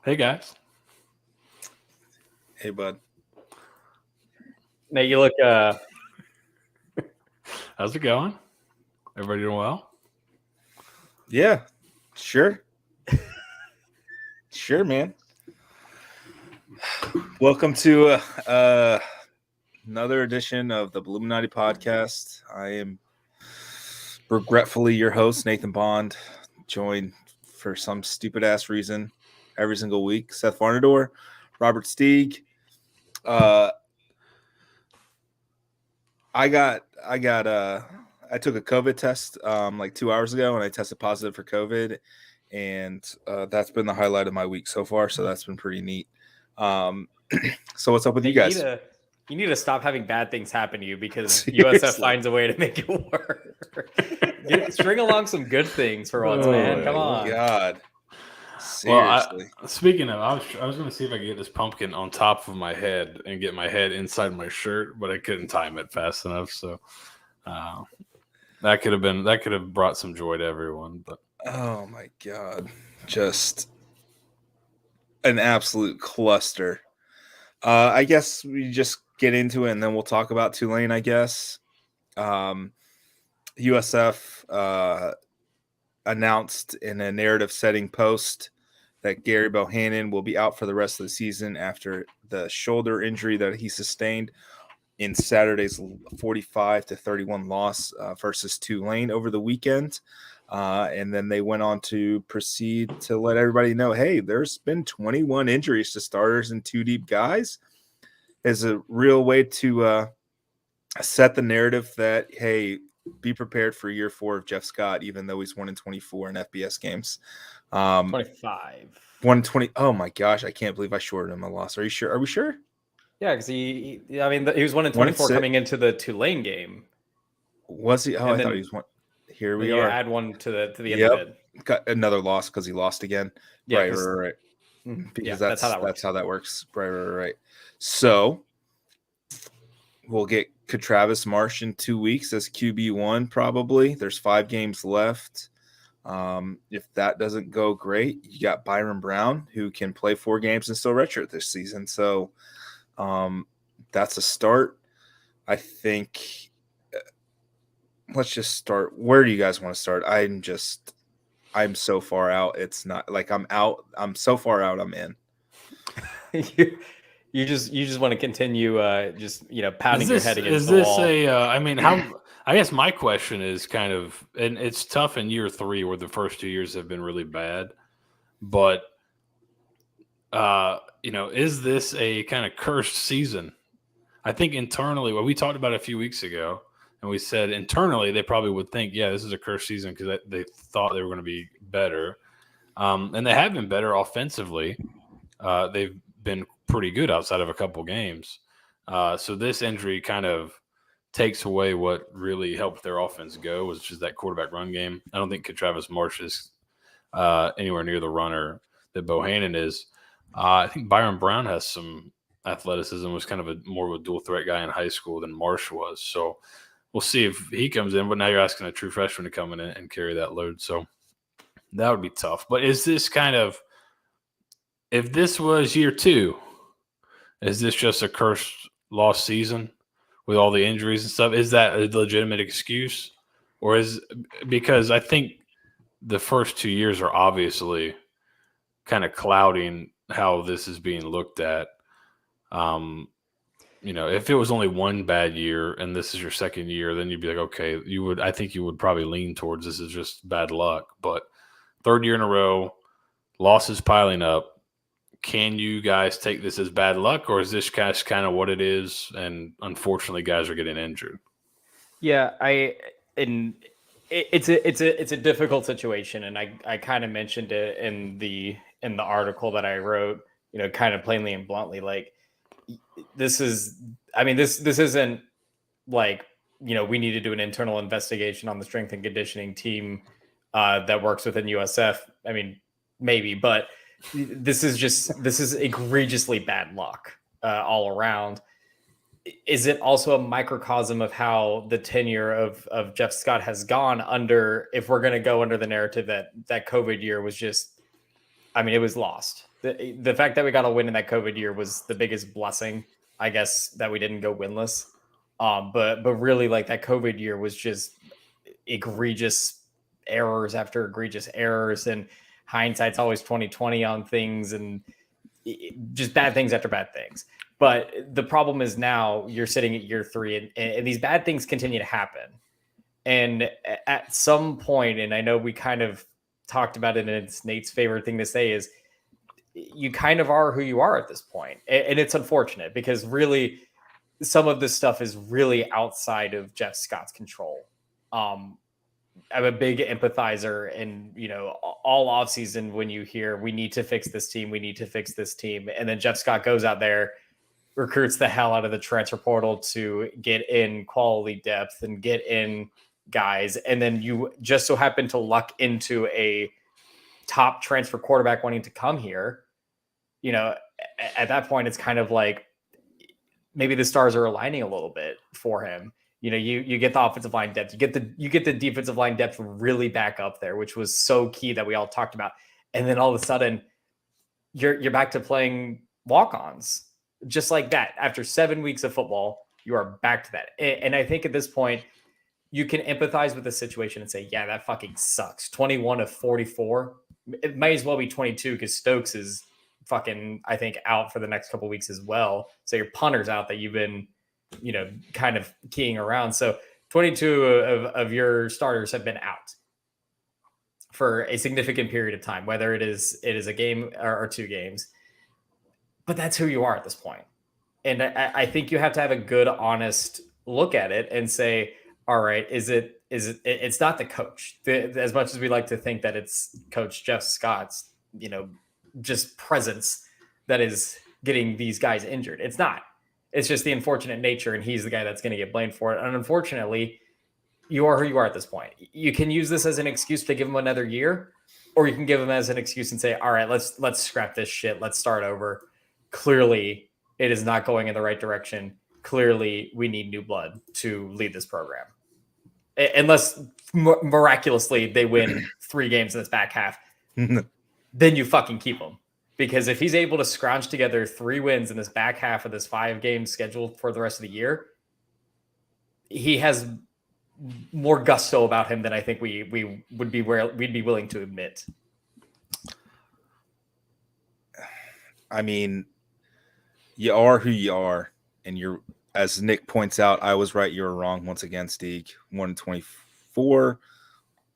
Hey guys. Hey, bud. Nate, you look How's it going? Everybody doing well? Yeah, sure. Sure, man. Welcome to another edition of the Bulluminati podcast. I am regretfully your host, Nathan Bond, joined for some stupid ass reason every single week. Seth Varnadore, Robert Steeg. I took a COVID test like 2 hours ago, and I tested positive for COVID, and that's been the highlight of my week so far. So that's been pretty neat. So what's up with you guys? You need to stop having bad things happen to you because USF finds a way to make it work. String along some good things for once, man. Come on. God. Seriously. Well, speaking of, I was going to see if I could get this pumpkin on top of my head and get my head inside my shirt, but I couldn't time it fast enough. So that could have brought some joy to everyone. But oh my God, just an absolute cluster. I guess we just get into it and then we'll talk about Tulane. I guess USF announced in a narrative-setting post that Gary Bohannon will be out for the rest of the season after the shoulder injury that he sustained in Saturday's 45-31 loss versus Tulane over the weekend. And then they went on to proceed to let everybody know, hey, there's been 21 injuries to starters and two deep guys. Is a real way to set the narrative that, hey, be prepared for year 4 of Jeff Scott, even though he's 1-24 in FBS games. 25. 120. Oh my gosh, I can't believe I shorted him a loss. Are you sure? Are we sure? Yeah, because he was 1-24 coming into the Tulane game. Was he? Oh, I thought he was one. Here we are. Add one to the end of it. Got another loss because he lost again. Yeah, right. Because that's how that works. Right. So we'll get Travis Marsh in 2 weeks as QB1 probably. There's 5 games left. If that doesn't go great, you got Byron Brown who can play 4 games and still redshirt this season. So that's a start. I think let's just start. Where do you guys want to start? I'm so far out. It's not like I'm out. I'm so far out. I'm in. You just want to continue pounding your head against the wall. Is this I guess my question is kind of, and it's tough in year 3 where the first 2 years have been really bad, but is this a kind of cursed season? I think internally, what we talked about a few weeks ago, and we said internally they probably would think, yeah, this is a cursed season because they thought they were going to be better. And they have been better offensively. They've been pretty good outside of a couple games. So this injury kind of takes away what really helped their offense go, which is that quarterback run game. I don't think Travis Marsh is anywhere near the runner that Bohannon is. I think Byron Brown has some athleticism, was kind of more of a dual threat guy in high school than Marsh was. So we'll see if he comes in, but now you're asking a true freshman to come in and carry that load. So that would be tough. But is this kind of, if this was year 2, is this just a cursed lost season with all the injuries and stuff? Is that a legitimate excuse? Or because I think the first 2 years are obviously kind of clouding how this is being looked at. If it was only one bad year and this is your second year, then you'd be like, okay, I think you would probably lean towards this is just bad luck. But 3rd year in a row, losses piling up. Can you guys take this as bad luck, or is this kind of what it is? And unfortunately, guys are getting injured. Yeah, it's a difficult situation, and I kind of mentioned it in the article that I wrote. Kind of plainly and bluntly, like this isn't like we need to do an internal investigation on the strength and conditioning team that works within USF. I mean, maybe, but. This is egregiously bad luck all around. Is it also a microcosm of how the tenure of Jeff Scott has gone under, if we're going to go under the narrative that COVID year was just, it was lost. The fact that we got a win in that COVID year was the biggest blessing, I guess, that we didn't go winless. But really, like, that COVID year was just egregious errors after egregious errors, and hindsight's always 2020 on things, and just bad things after bad things. But the problem is now you're sitting at year 3, and these bad things continue to happen. And at some point, and I know we kind of talked about it, and it's Nate's favorite thing to say is, you kind of are who you are at this point. And it's unfortunate because really some of this stuff is really outside of Jeff Scott's control. I'm a big empathizer, and, you know, all offseason when you hear we need to fix this team, and then Jeff Scott goes out there, recruits the hell out of the transfer portal to get in quality depth and get in guys, and then you just so happen to luck into a top transfer quarterback wanting to come here. You know, at that point, it's kind of like maybe the stars are aligning a little bit for him. You know, you get the offensive line depth, you get the defensive line depth really back up there, which was so key that we all talked about. And then all of a sudden, you're back to playing walk-ons just like that. After 7 weeks of football, you are back to that. And I think at this point, you can empathize with the situation and say, yeah, that fucking sucks. 21 of 44. It might as well be 22 because Stokes is fucking, I think, out for the next couple of weeks as well. So your punter's out that you've been, you know, kind of keying around. So 22 of your starters have been out for a significant period of time, whether it is a game or 2 games. But that's who you are at this point. And I think you have to have a good, honest look at it and say, all right, it's not the coach. As much as we like to think that it's Coach Jeff Scott's, you know, just presence that is getting these guys injured. It's not. It's just the unfortunate nature, and he's the guy that's going to get blamed for it. And unfortunately, you are who you are at this point. You can use this as an excuse to give him another year, or you can give him as an excuse and say, all right, let's scrap this shit. Let's start over. Clearly, it is not going in the right direction. Clearly, we need new blood to lead this program. Unless miraculously they win 3 games in this back half, then you fucking keep him. Because if he's able to scrounge together 3 wins in this back half of this 5-game schedule for the rest of the year, he has more gusto about him than I think we'd be willing to admit. I mean, you are who you are, and you're, as Nick points out, I was right, you were wrong once again, Steeg. 1-24.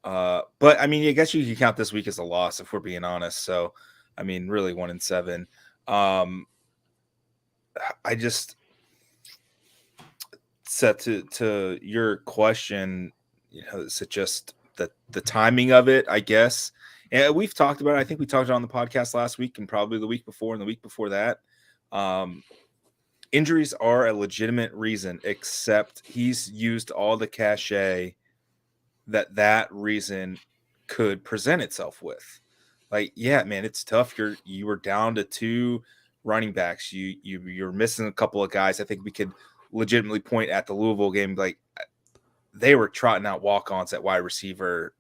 But I mean, I guess you can count this week as a loss if we're being honest. So, I mean, really 1-7. I just set to your question, you know, is it just the timing of it, I guess. And we've talked about it. I think we talked on the podcast last week and probably the week before and the week before that. Injuries are a legitimate reason, except he's used all the cachet that reason could present itself with. Like, yeah, man, it's tough. You were down to 2 running backs. You're missing a couple of guys. I think we could legitimately point at the Louisville game. Like, they were trotting out walk-ons at wide receiver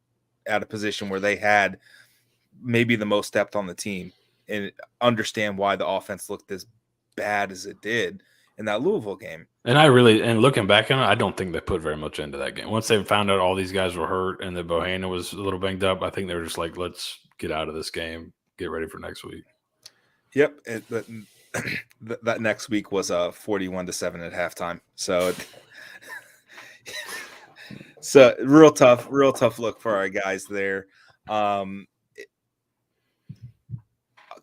at a position where they had maybe the most depth on the team, and understand why the offense looked as bad as it did in that Louisville game. And looking back on it, I don't think they put very much into that game. Once they found out all these guys were hurt and that Bohanna was a little banged up, I think they were just like, let's get out of this game, get ready for next week. Yep. That next week was 41-7 at halftime. So real tough look for our guys there.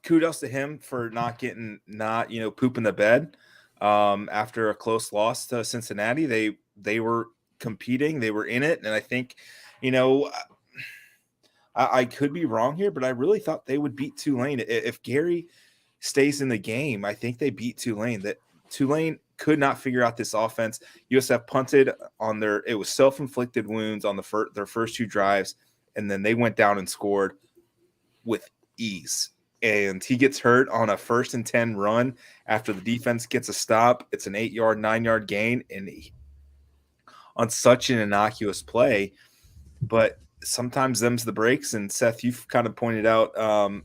Kudos to him for not pooping the bed. After a close loss to Cincinnati, they were competing, they were in it, and I think, I could be wrong here, but I really thought they would beat Tulane. If Gary stays in the game, I think they beat Tulane. That Tulane could not figure out this offense. USF punted on it was self-inflicted wounds on their first 2 drives, and then they went down and scored with ease. And he gets hurt on a 1st and 10 run after the defense gets a stop. It's an 8-yard, 9-yard gain, and on such an innocuous play. But sometimes them's the breaks. And Seth, you've kind of pointed out,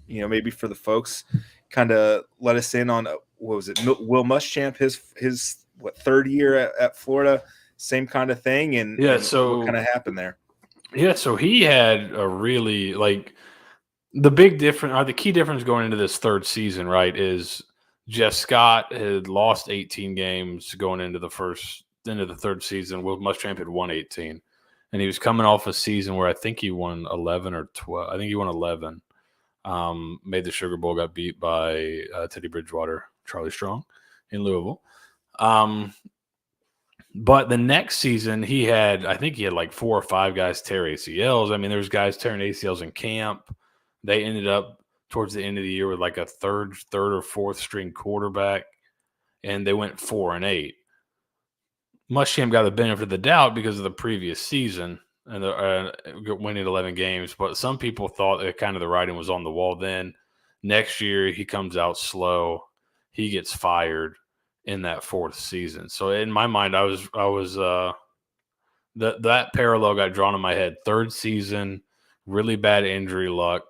maybe for the folks kind of let us in on what was it? Will Muschamp, his third year at Florida, same kind of thing, and what kind of happened there? Yeah, so he had a really the key difference going into this third season, right, is Jeff Scott had lost 18 games going into the third season. Will Muschamp had won 18, and he was coming off a season where I think he won 11 or 12. I think he won 11. Made the Sugar Bowl, got beat by Teddy Bridgewater, Charlie Strong in Louisville. But the next season, I think he had like 4 or 5 guys tear ACLs. I mean, there was guys tearing ACLs in camp. They ended up towards the end of the year with like a third or fourth string quarterback, and they went 4-8. Muschamp got the benefit of the doubt because of the previous season and winning 11 games. But some people thought that kind of the writing was on the wall then. Next year, he comes out slow. He gets fired in that fourth season. So in my mind, that parallel got drawn in my head. Third season, really bad injury luck.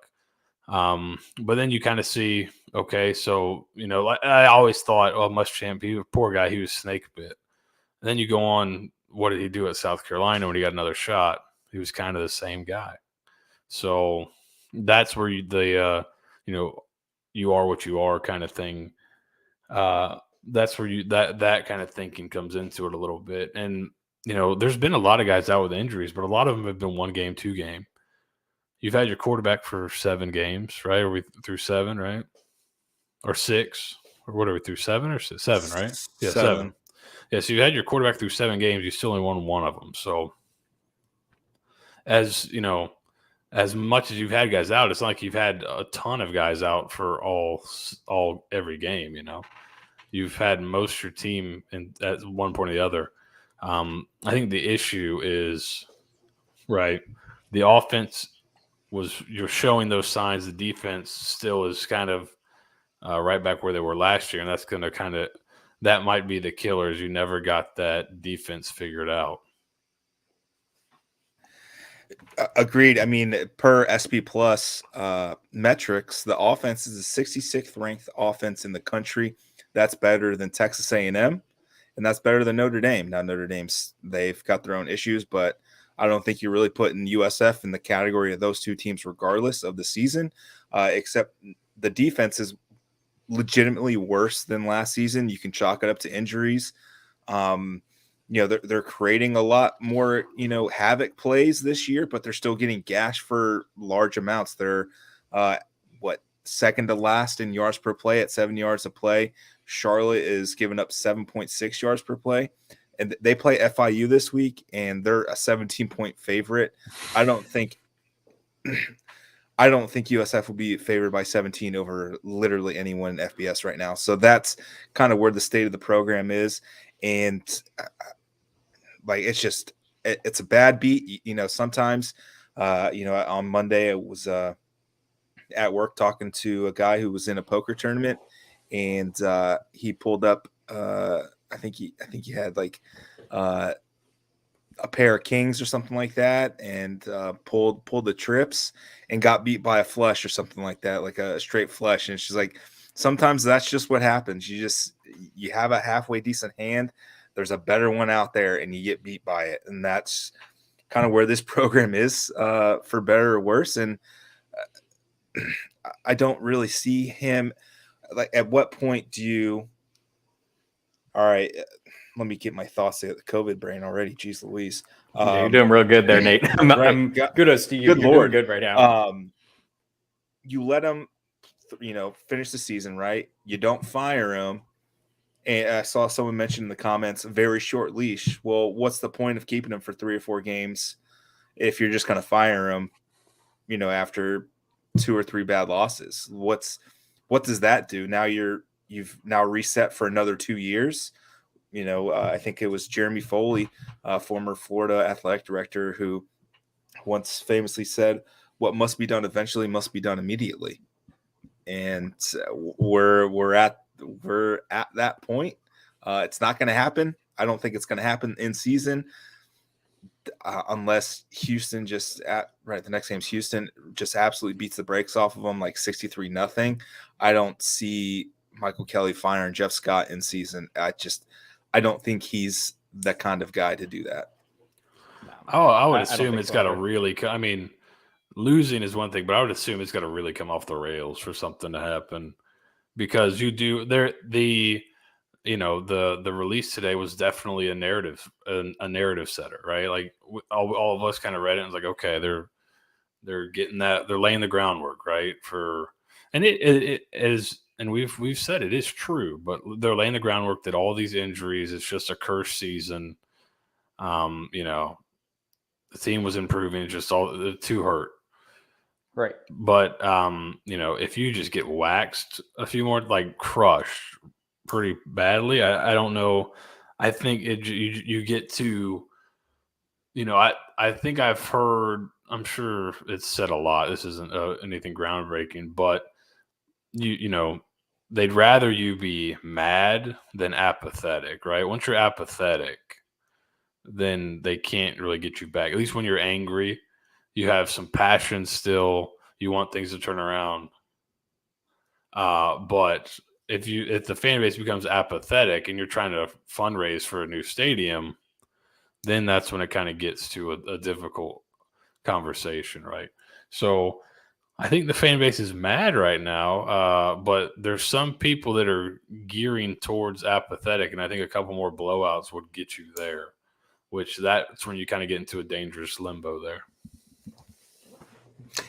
But then you kind of see, okay, so, like I always thought, oh, Muschamp, he was a poor guy. He was snake bit. And then you go on, what did he do at South Carolina when he got another shot? He was kind of the same guy. So that's where you are what you are kind of thing. That's where that kind of thinking comes into it a little bit. And, there's been a lot of guys out with injuries, but a lot of them have been 1 game, 2 game. You've had your quarterback for 7 games, right? Are we through 7, right? Or 6? Or what are we through, 7 or 7, right? Yeah, 7. Yeah, so you had your quarterback through 7 games. You still only won 1 of them. So, as much as you've had guys out, it's not like you've had a ton of guys out for every game. You've had most of your team at one point or the other. I think the issue is, right, the offense you're showing those signs. The defense still is kind of right back where they were last year, and that's going to that might be the killer, is you never got that defense figured out. Agreed. I mean, per SP Plus metrics, the offense is the 66th ranked offense in the country. That's better than Texas A&M, and that's better than Notre Dame. Now, Notre Dame's, they've got their own issues, but I don't think you're really putting USF in the category of those 2 teams regardless of the season, except the defense is legitimately worse than last season. You can chalk it up to injuries. They're creating a lot more, havoc plays this year, but they're still getting gashed for large amounts. They're second to last in yards per play at 7 yards a play. Charlotte is giving up 7.6 yards per play, and they play FIU this week, and they're a 17-point favorite. I don't think USF will be favored by 17 over literally anyone in FBS right now. So that's kind of where the state of the program is. And it's a bad beat. Sometimes, on Monday I was at work talking to a guy who was in a poker tournament, and he pulled up, I think he had like a pair of kings or something like that, and pulled the trips and got beat by a flush or something like that, like a straight flush. And it's just like, sometimes that's just what happens. You have a halfway decent hand, there's a better one out there, and you get beat by it. And that's kind of where this program is, for better or worse. And I don't really see him, like, at what point do you, all right, let me get my thoughts at the COVID brain already. Jeez Louise. Yeah, you're doing real good there, Nate. I'm good as Steeg. You're doing good right now. You let him, finish the season, right? You don't fire him. And I saw someone mention in the comments, very short leash. Well, what's the point of keeping him for 3 or 4 games if you're just going to fire him, after 2 or 3 bad losses? What does that do? Now you've now reset for another 2 years. I think it was Jeremy Foley, former Florida athletic director, who once famously said, "What must be done eventually must be done immediately." And we're at that point. It's not going to happen. I don't think it's going to happen in season. unless Houston the next game's Houston just absolutely beats the brakes off of them like 63-0. I don't see Michael Kelly firing Jeff Scott in season. I don't think he's the kind of guy to do that. Oh, I would I don't assume think it's so got to either. really. I mean, losing is one thing, but I would assume it's got to really come off the rails for something to happen, because you do there the the release today was definitely a narrative setter, right? Like all of us kind of read it and was like, okay, they're getting that, they're laying the groundwork, right? And it is, and we've said it is true, but they're laying the groundwork that all these injuries, it's just a cursed season. The team was improving, it's just all the two hurt. Right. But if you just get waxed a few more, like crushed pretty badly, I don't know. I think you get to, I think I've heard, I'm sure it's said a lot. This isn't anything groundbreaking, but they'd rather you be mad than apathetic, right? Once you're apathetic, then they can't really get you back. At least when you're angry, you have some passion still. You want things to turn around. But if the fan base becomes apathetic and you're trying to fundraise for a new stadium, then that's when it kind of gets to a difficult conversation, right? So I think the fan base is mad right now, but there's some people that are gearing towards apathetic, and I think a couple more blowouts would get you there, which that's when you kind of get into a dangerous limbo there.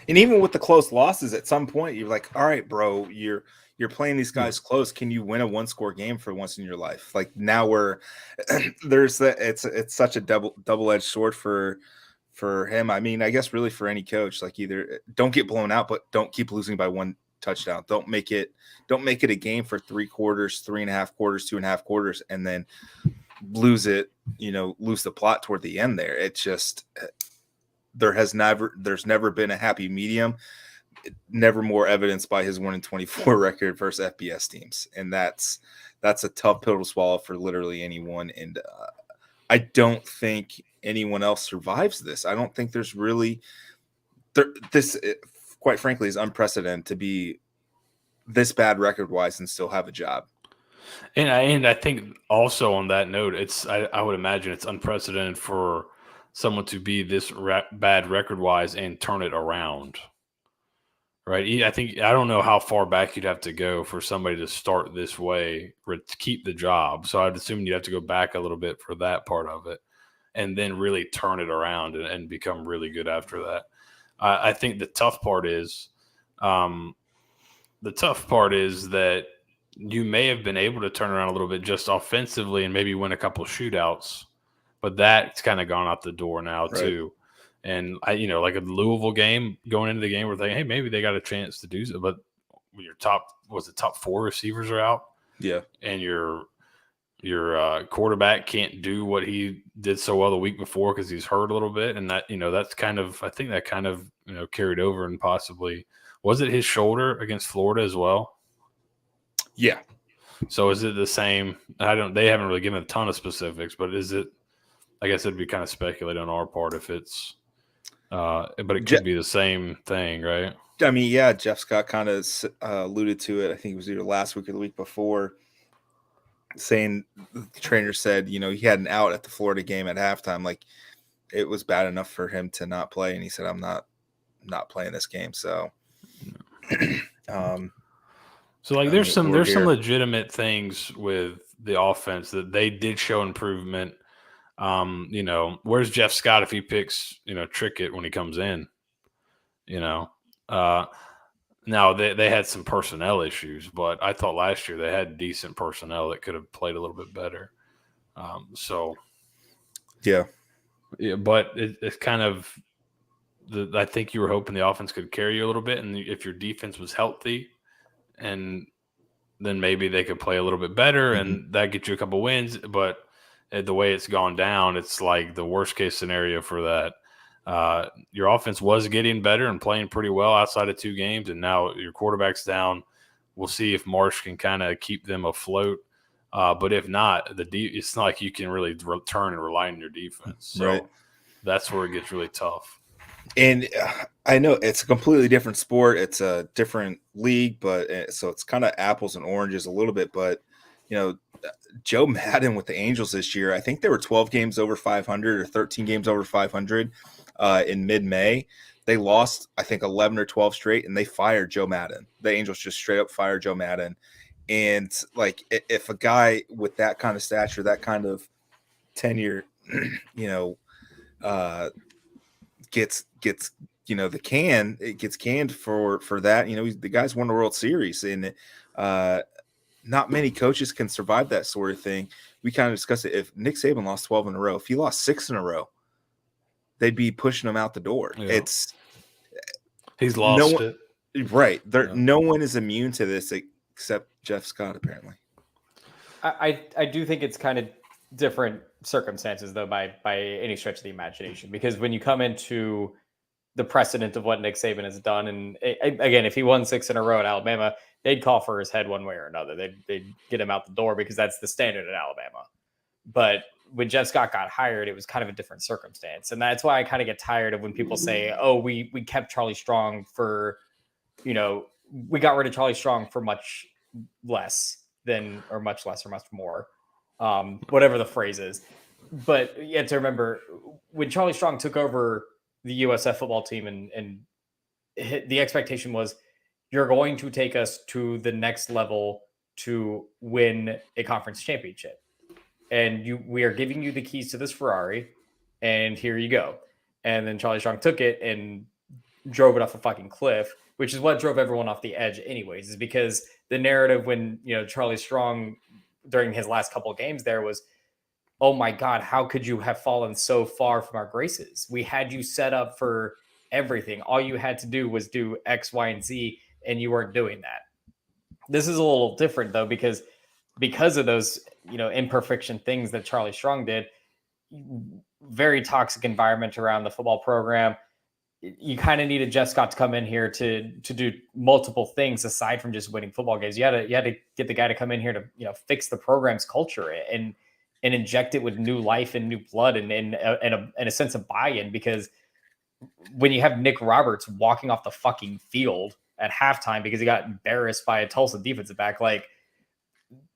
And even with the close losses, at some point you're like, all right, bro, you're playing these guys close. Can you win a 1-score game for once in your life? Like now it's such a double-edged sword for him. I mean, I guess really for any coach, like either don't get blown out, but don't keep losing by 1 touchdown. Don't make it a game for 3 quarters, 3.5 quarters, 2.5 quarters, and then lose the plot toward the end there. It's just, there's never been a happy medium. Never more evidenced by his 1-24 record versus FBS teams, and that's a tough pill to swallow for literally anyone. And I don't think anyone else survives this. I don't think there's really this. Quite frankly, is unprecedented to be this bad record wise and still have a job. And I think also on that note, I would imagine it's unprecedented for someone to be this bad record wise and turn it around. Right. I don't know how far back you'd have to go for somebody to start this way to keep the job. So I'd assume you'd have to go back a little bit for that part of it and then really turn it around and become really good after that. I think the tough part is that you may have been able to turn around a little bit just offensively and maybe win a couple shootouts, but that's kind of gone out the door now too. And like a Louisville game, going into the game, we're thinking, hey, maybe they got a chance to do so. But when your top 4 receivers are out, and your quarterback can't do what he did so well the week before because he's hurt a little bit, and that that's kind of, I think that kind of carried over, and possibly was it his shoulder against Florida as well? Yeah. So is it the same? They haven't really given a ton of specifics, but is it? I guess it'd be kind of speculated on our part if it's. But it could be the same thing, right? I mean, yeah, Jeff Scott kind of alluded to it. I think it was either last week or the week before, saying the trainer said, he had an out at the Florida game at halftime. Like it was bad enough for him to not play. And he said, I'm not playing this game. So, there's some legitimate things with the offense that they did show improvement. Where's Jeff Scott if he picks, Trickett when he comes in? Now they had some personnel issues, but I thought last year they had decent personnel that could have played a little bit better. Yeah, but it's kind of I think you were hoping the offense could carry you a little bit, and if your defense was healthy, and then maybe they could play a little bit better, and that gets you a couple wins, but the way it's gone down, it's like the worst case scenario for that. Your offense was getting better and playing pretty well outside of 2 games, and now your quarterback's down. We'll see if Marsh can kind of keep them afloat. But if not, it's not like you can really turn and rely on your defense. So, right. that's where it gets really tough. And I know it's a completely different sport. It's a different league, but so it's kind of apples and oranges a little bit. But, Joe Madden with the Angels this year, I think they were 12 games over 500 or 13 games over 500 in mid-May. They lost, I think, 11 or 12 straight, and they fired Joe Madden. The Angels just straight up fired Joe Madden. And, like, if a guy with that kind of stature, that kind of tenure, gets it gets canned for that. The guy's won the World Series, and not many coaches can survive that sort of thing. We kind of discussed it. If Nick Saban lost 12 in a row, if he lost 6 in a row, they'd be pushing him out the door. Yeah. He's lost it. Right. No one is immune to this except Jeff Scott, apparently. I do think it's kind of different circumstances, though, by any stretch of the imagination, because when you come into the precedent of what Nick Saban has done, and again, if he won 6 in a row at Alabama, they'd call for his head one way or another. They'd get him out the door because that's the standard at Alabama. But when Jeff Scott got hired, it was kind of a different circumstance. And that's why I kind of get tired of when people say, oh, we kept Charlie Strong for, we got rid of Charlie Strong for much less or much more, whatever the phrase is. But you have to remember, when Charlie Strong took over the USF football team and the expectation was, you're going to take us to the next level to win a conference championship. And we are giving you the keys to this Ferrari, and here you go. And then Charlie Strong took it and drove it off a fucking cliff, which is what drove everyone off the edge anyways, is because the narrative when, Charlie Strong during his last couple of games there was, oh my God, how could you have fallen so far from our graces? We had you set up for everything. All you had to do was do X, Y, and Z, and you weren't doing that. This is a little different, though, because of those, imperfection things that Charlie Strong did, very toxic environment around the football program. You kind of needed Jeff Scott to come in here to do multiple things aside from just winning football games. You had to get the guy to come in here to, fix the program's culture and inject it with new life and new blood and a sense of buy-in, because when you have Nick Roberts walking off the fucking field at halftime because he got embarrassed by a Tulsa defensive back, like,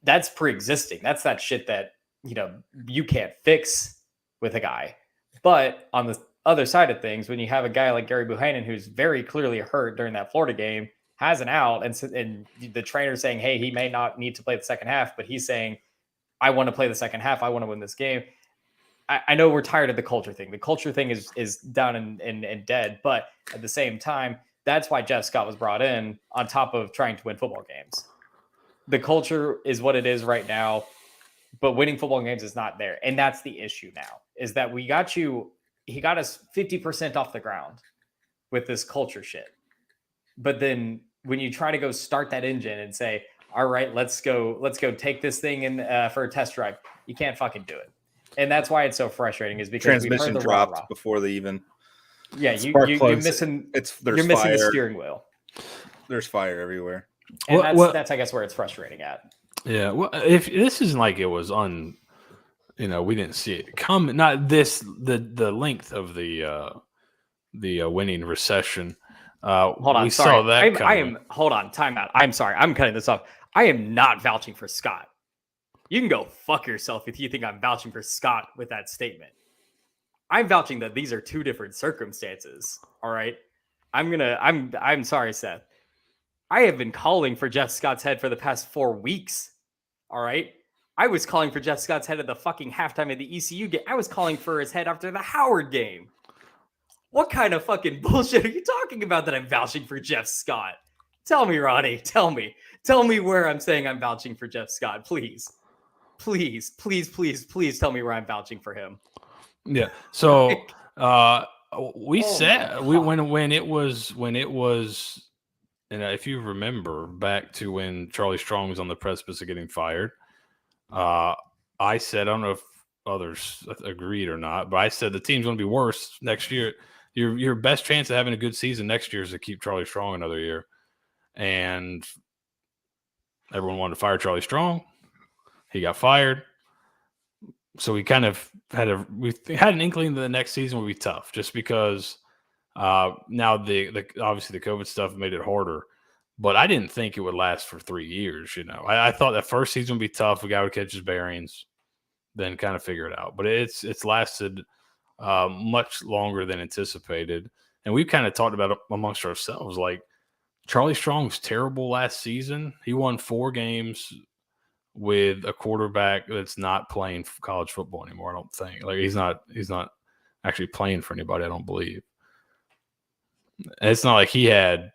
that's pre-existing. That's that shit that, you can't fix with a guy. But on the other side of things, when you have a guy like Gary Buchanan, who's very clearly hurt during that Florida game, has an out, and the trainer saying, hey, he may not need to play the second half, but he's saying, I want to play the second half. I want to win this game. I know we're tired of the culture thing. The culture thing is down and dead. But at the same time, that's why Jeff Scott was brought in on top of trying to win football games. The culture is what it is right now, but winning football games is not there. And that's the issue now, is that he got us 50% off the ground with this culture shit. But then when you try to go start that engine and say, all right, let's go take this thing in for a test drive, you can't fucking do it. And that's why it's so frustrating, is because transmission dropped before they even. Yeah, you're missing the steering wheel. There's fire everywhere. And that's I guess where it's frustrating at. Yeah, well, if this isn't like it was we didn't see it come. Not the length of the winning recession. Hold on, we sorry. saw that. Hold on, time out. I'm sorry, I'm cutting this off. I am not vouching for Scott. You can go fuck yourself if you think I'm vouching for Scott with that statement. I'm vouching that these are two different circumstances. All right. I'm sorry, Seth. I have been calling for Jeff Scott's head for the past 4 weeks. All right. I was calling for Jeff Scott's head at the fucking halftime of the ECU game. I was calling for his head after the Howard game. What kind of fucking bullshit are you talking about that I'm vouching for Jeff Scott? Tell me, Ronnie. Tell me where I'm saying I'm vouching for Jeff Scott, please. Please tell me where I'm vouching for him. Yeah. So when it was, and if you remember back to when Charlie Strong was on the precipice of getting fired, I said, I don't know if others agreed or not, but I said the team's going to be worse next year. Your best chance of having a good season next year is to keep Charlie Strong another year. And everyone wanted to fire Charlie Strong. He got fired. So we kind of had an inkling that the next season would be tough, just because now the obviously the COVID stuff made it harder. But I didn't think it would last for 3 years. I thought that first season would be tough. A guy would catch his bearings, then kind of figure it out. But it's lasted much longer than anticipated, and we've kind of talked about it amongst ourselves. Like, Charlie Strong was terrible last season. He won 4 games with a quarterback that's not playing college football anymore. I don't think. Like, he's not actually playing for anybody, I don't believe. And it's not like he had,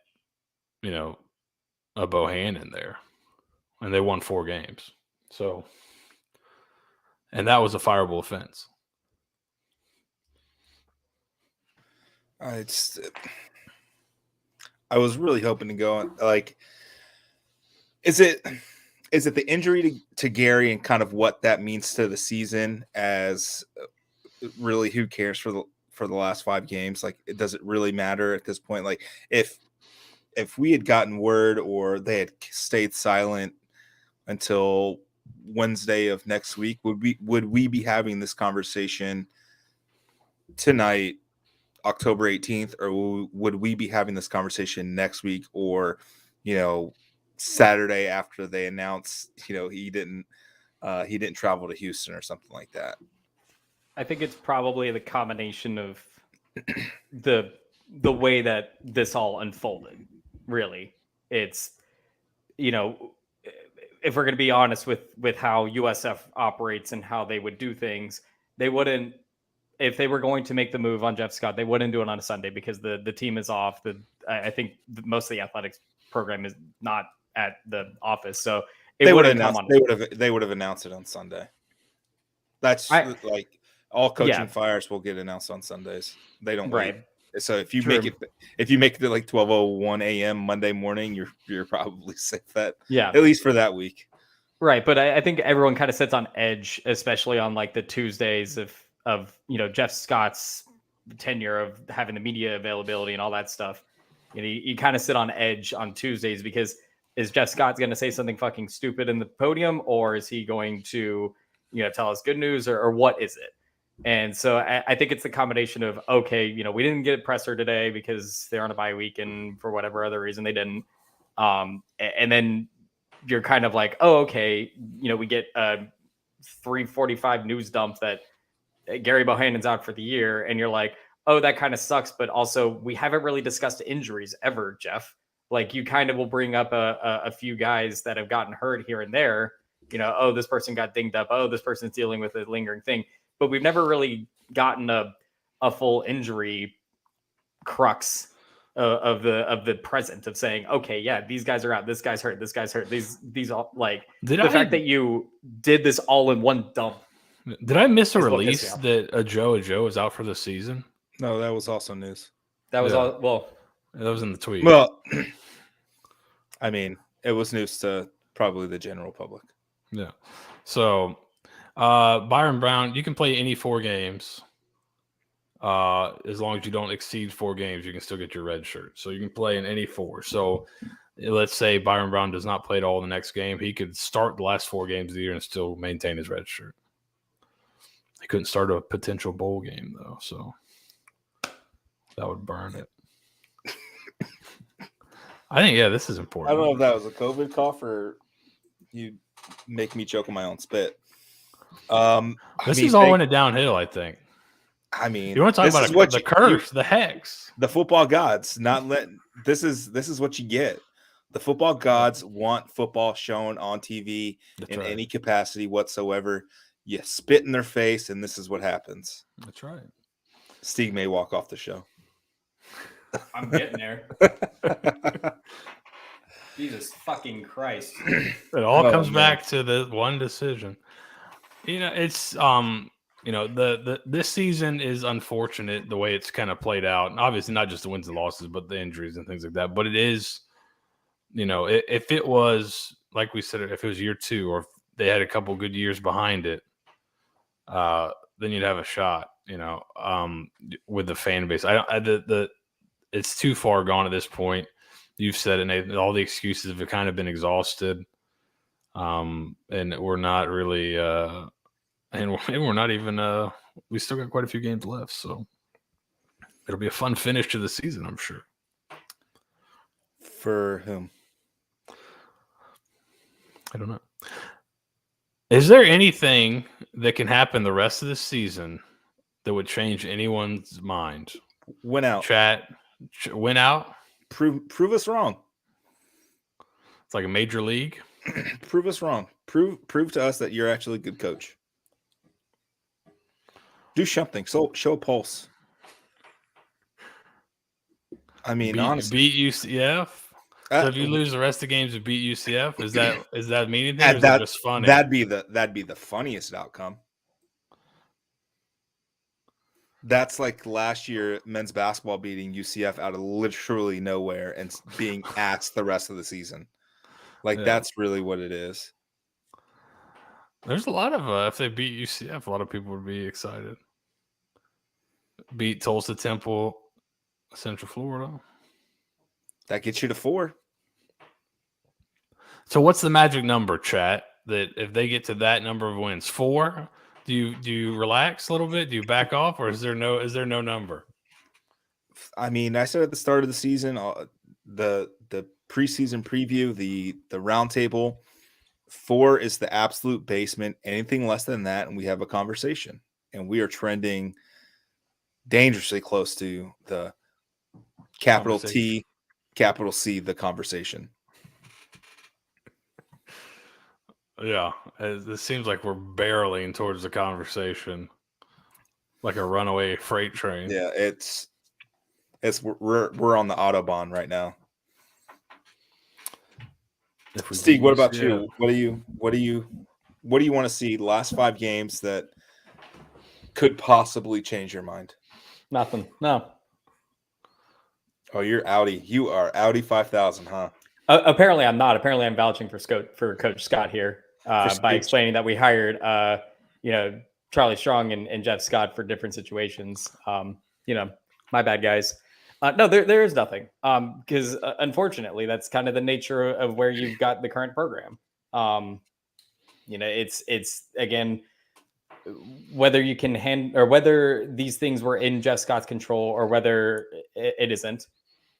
a Bohannon there, and they won 4 games. So, and that was a fireable offense. I was really hoping to go on, like, is it the injury to Gary and kind of what that means to the season, as really who cares for the last 5 games? Like, does it really matter at this point? Like, if we had gotten word, or they had stayed silent until Wednesday of next week, would we be having this conversation tonight, October 18th, or would we be having this conversation next week, or Saturday after they announce he didn't travel to Houston or something like that? I think it's probably the combination of the way that this all unfolded. Really, it's if we're going to be honest with how USF operates and how they would do things, they wouldn't. If they were going to make the move on Jeff Scott, they wouldn't do it on a Sunday because the team is off. I think most of the athletics program is not at the office, so they would have announced it on Sunday. That's like all coaching fires will get announced on Sundays. They don't wait. So if you make it like 12:01 a.m. Monday morning, you're probably safe at least for that week. Right, but I think everyone kind of sits on edge, especially on like the Tuesdays of Jeff Scott's tenure of having the media availability and all that stuff. You kind of sit on edge on Tuesdays because is Jeff Scott going to say something fucking stupid in the podium, or is he going to tell us good news, or what is it? And so I think it's the combination of, okay, we didn't get a presser today because they're on a bye week and for whatever other reason they didn't. And then you're kind of like, oh, okay, we get a 3:45 news dump that Gary Bohannon's out for the year. And you're like, oh, that kind of sucks. But also we haven't really discussed injuries ever, Jeff. Like, you kind of will bring up a few guys that have gotten hurt here and there. Oh, this person got dinged up. Oh, this person's dealing with a lingering thing. But we've never really gotten a full injury crux of the present of saying, okay, yeah, these guys are out. This guy's hurt. This guy's hurt. These all, like, fact that you did this all in one dump. Did I miss a release that Joe is out for the season? No, that was also news. That was all. Well, that was in the tweet. Well, I mean, it was news to probably the general public. Yeah. So, Byron Brown, you can play any 4 games. As long as you don't exceed 4 games, you can still get your red shirt. So you can play in any 4. So let's say Byron Brown does not play at all the next game. He could start the last 4 games of the year and still maintain his red shirt. He couldn't start a potential bowl game, though. So that would burn it. I think, this is important. I don't know if that was a COVID cough or you make me choke on my own spit. This is all went downhill, I think. I mean, you want to talk about the curse, the hex, the football gods not letting. This is what you get. The football gods want football shown on TV in any capacity whatsoever. You spit in their face, and this is what happens. That's right. Steeg may walk off the show. I'm getting there. Jesus fucking Christ. It all comes back to the one decision. It's this season is unfortunate the way it's kind of played out. And obviously not just the wins and losses, but the injuries and things like that. But it is, if it was, like we said, if it was year 2 or if they had a couple good years behind it, then you'd have a shot, with the fan base. It's too far gone at this point. You've said it, Nathan, all the excuses have kind of been exhausted. And we're not really and we're not even. We still got quite a few games left, so it'll be a fun finish to the season, I'm sure. For whom? I don't know. Is there anything that can happen the rest of the season that would change anyone's mind? Win out. Chat, win out. Prove us wrong. It's like a major league. Prove us wrong. Prove to us that you're actually a good coach. Do something. So show a pulse. I mean, honestly, beat UCF. So if you lose the rest of the games to beat UCF, is that mean anything? Or is that just funny? That'd be the funniest outcome. That's like last year men's basketball beating UCF out of literally nowhere and being axed the rest of the season. Like that's really what it is. There's a lot of if they beat UCF, a lot of people would be excited. Beat Tulsa, Temple, Central Florida. That gets you to 4. So what's the magic number, chat? That if they get to that number of wins, 4? Do you relax a little bit? Do you back off, or is there no number? I mean, I said at the start of the season, the preseason preview, the roundtable, 4 is the absolute basement. Anything less than that, and we have a conversation. And we are trending dangerously close to the capital T, capital C, the conversation. Yeah, it seems like we're barreling towards the conversation, like a runaway freight train. Yeah, we're on the Autobahn right now. Steeg, what about you? What do you want to see last 5 games that could possibly change your mind? Nothing. No. Oh, you're Audi. You are Audi 5000, huh? Apparently, I'm not. Apparently, I'm vouching for Coach Scott here by explaining that we hired, Charlie Strong and Jeff Scott for different situations. My bad, guys. No, there is nothing. Because unfortunately, that's kind of the nature of where you've got the current program. It's again, whether you can or whether these things were in Jeff Scott's control or whether it isn't.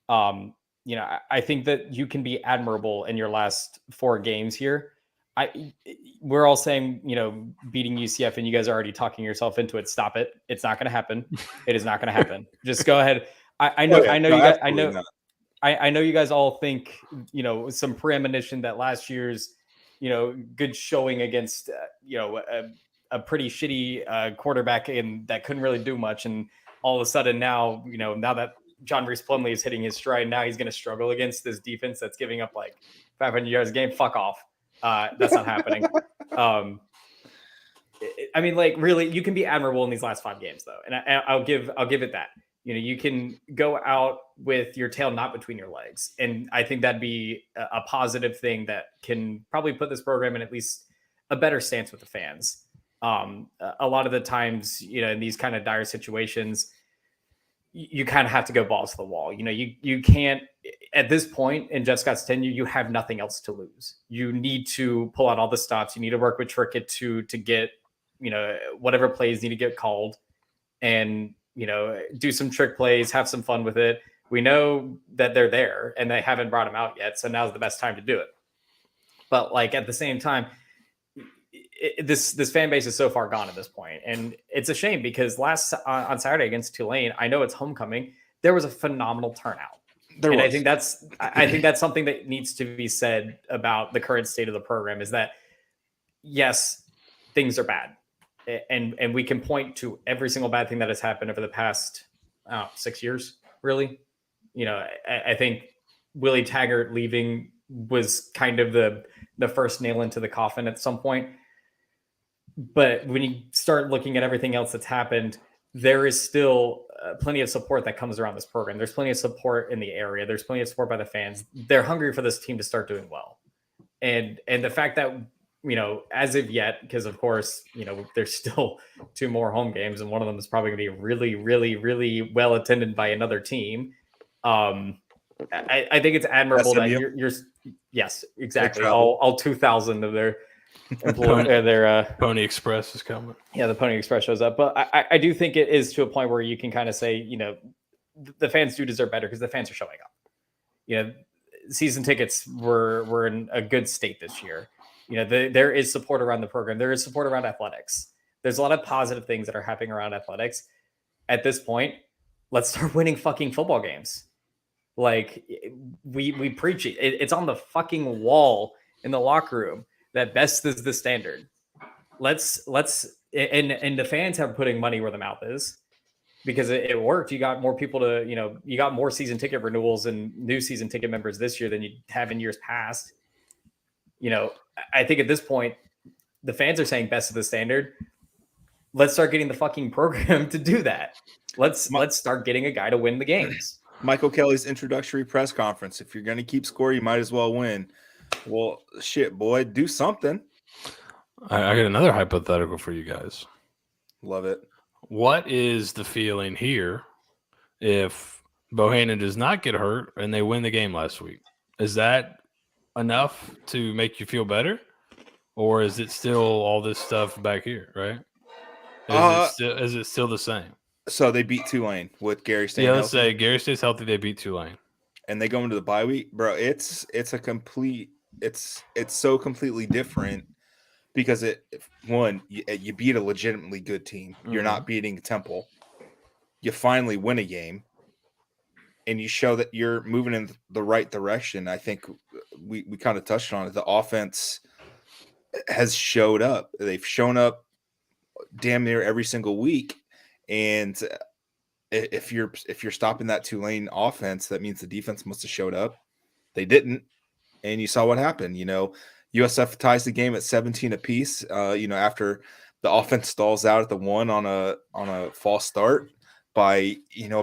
I think that you can be admirable in your last 4 games here. We're all saying, beating UCF, and you guys are already talking yourself into it. Stop it. It's not going to happen. It is not going to happen. Just go ahead. I know you guys all think, some premonition that last year's, good showing against, a pretty shitty quarterback and that couldn't really do much. And all of a sudden now, now that John Reese Plumlee is hitting his stride, now he's going to struggle against this defense that's giving up like 500 yards a game. Fuck off. That's not happening. Really, you can be admirable in these last 5 games though. And I'll give it that. You can go out with your tail not between your legs. And I think that'd be a positive thing that can probably put this program in at least a better stance with the fans. A lot of the times, in these kind of dire situations, you kind of have to go balls to the wall. You can't, at this point in Jeff Scott's tenure, you have nothing else to lose. You need to pull out all the stops. You need to work with Trickett to get, whatever plays need to get called and, do some trick plays, have some fun with it. We know that they're there and they haven't brought them out yet. So now's the best time to do it. But at the same time, this fan base is so far gone at this point. And it's a shame because on Saturday against Tulane, I know it's homecoming. There was a phenomenal turnout. I think that's something that needs to be said about the current state of the program is that, yes, things are bad. And we can point to every single bad thing that has happened over the past 6 years, really. I think Willie Taggart leaving was kind of the first nail into the coffin at some point. But when you start looking at everything else that's happened, there is still plenty of support that comes around this program. There's plenty of support in the area. There's plenty of support by the fans. They're hungry for this team to start doing well. And the fact that, as of yet, because of course, there's still 2 more home games and one of them is probably going to be really, really, really well attended by another team. I think it's admirable that you're yes, exactly. All 2,000 of their Pony Express is coming. Yeah, the Pony Express shows up. But I do think it is to a point where you can kind of say, the fans do deserve better because the fans are showing up. Season tickets were in a good state this year. There is support around the program. There is support around athletics. There's a lot of positive things that are happening around athletics. At this point, let's start winning fucking football games. Like we preach it. It's on the fucking wall in the locker room that best is the standard. Let's and the fans have putting money where the mouth is because it worked. You got more people you got more season ticket renewals and new season ticket members this year than you have in years past. I think at this point, the fans are saying best of the standard. Let's start getting the fucking program to do that. Let's start getting a guy to win the games. Michael Kelly's introductory press conference. If you're going to keep score, you might as well win. Well, shit, boy, do something. I got another hypothetical for you guys. Love it. What is the feeling here if Bohannon does not get hurt and they win the game last week? Is that enough to make you feel better? Or is it still all this stuff back here, right? Is it still the same? So they beat Tulane with Gary staying healthy. Let's say Gary stays healthy, they beat Tulane. And they go into the bye week. Bro, it's so completely different because you beat a legitimately good team. Mm-hmm. You're not beating Temple. You finally win a game. And you show that you're moving in the right direction. I think we kind of touched on it. The offense has showed up. They've shown up damn near every single week. And if you're stopping that Tulane offense, that means the defense must have showed up. They didn't. And you saw what happened. USF ties the game at 17 apiece. After the offense stalls out at the 1 on a false start by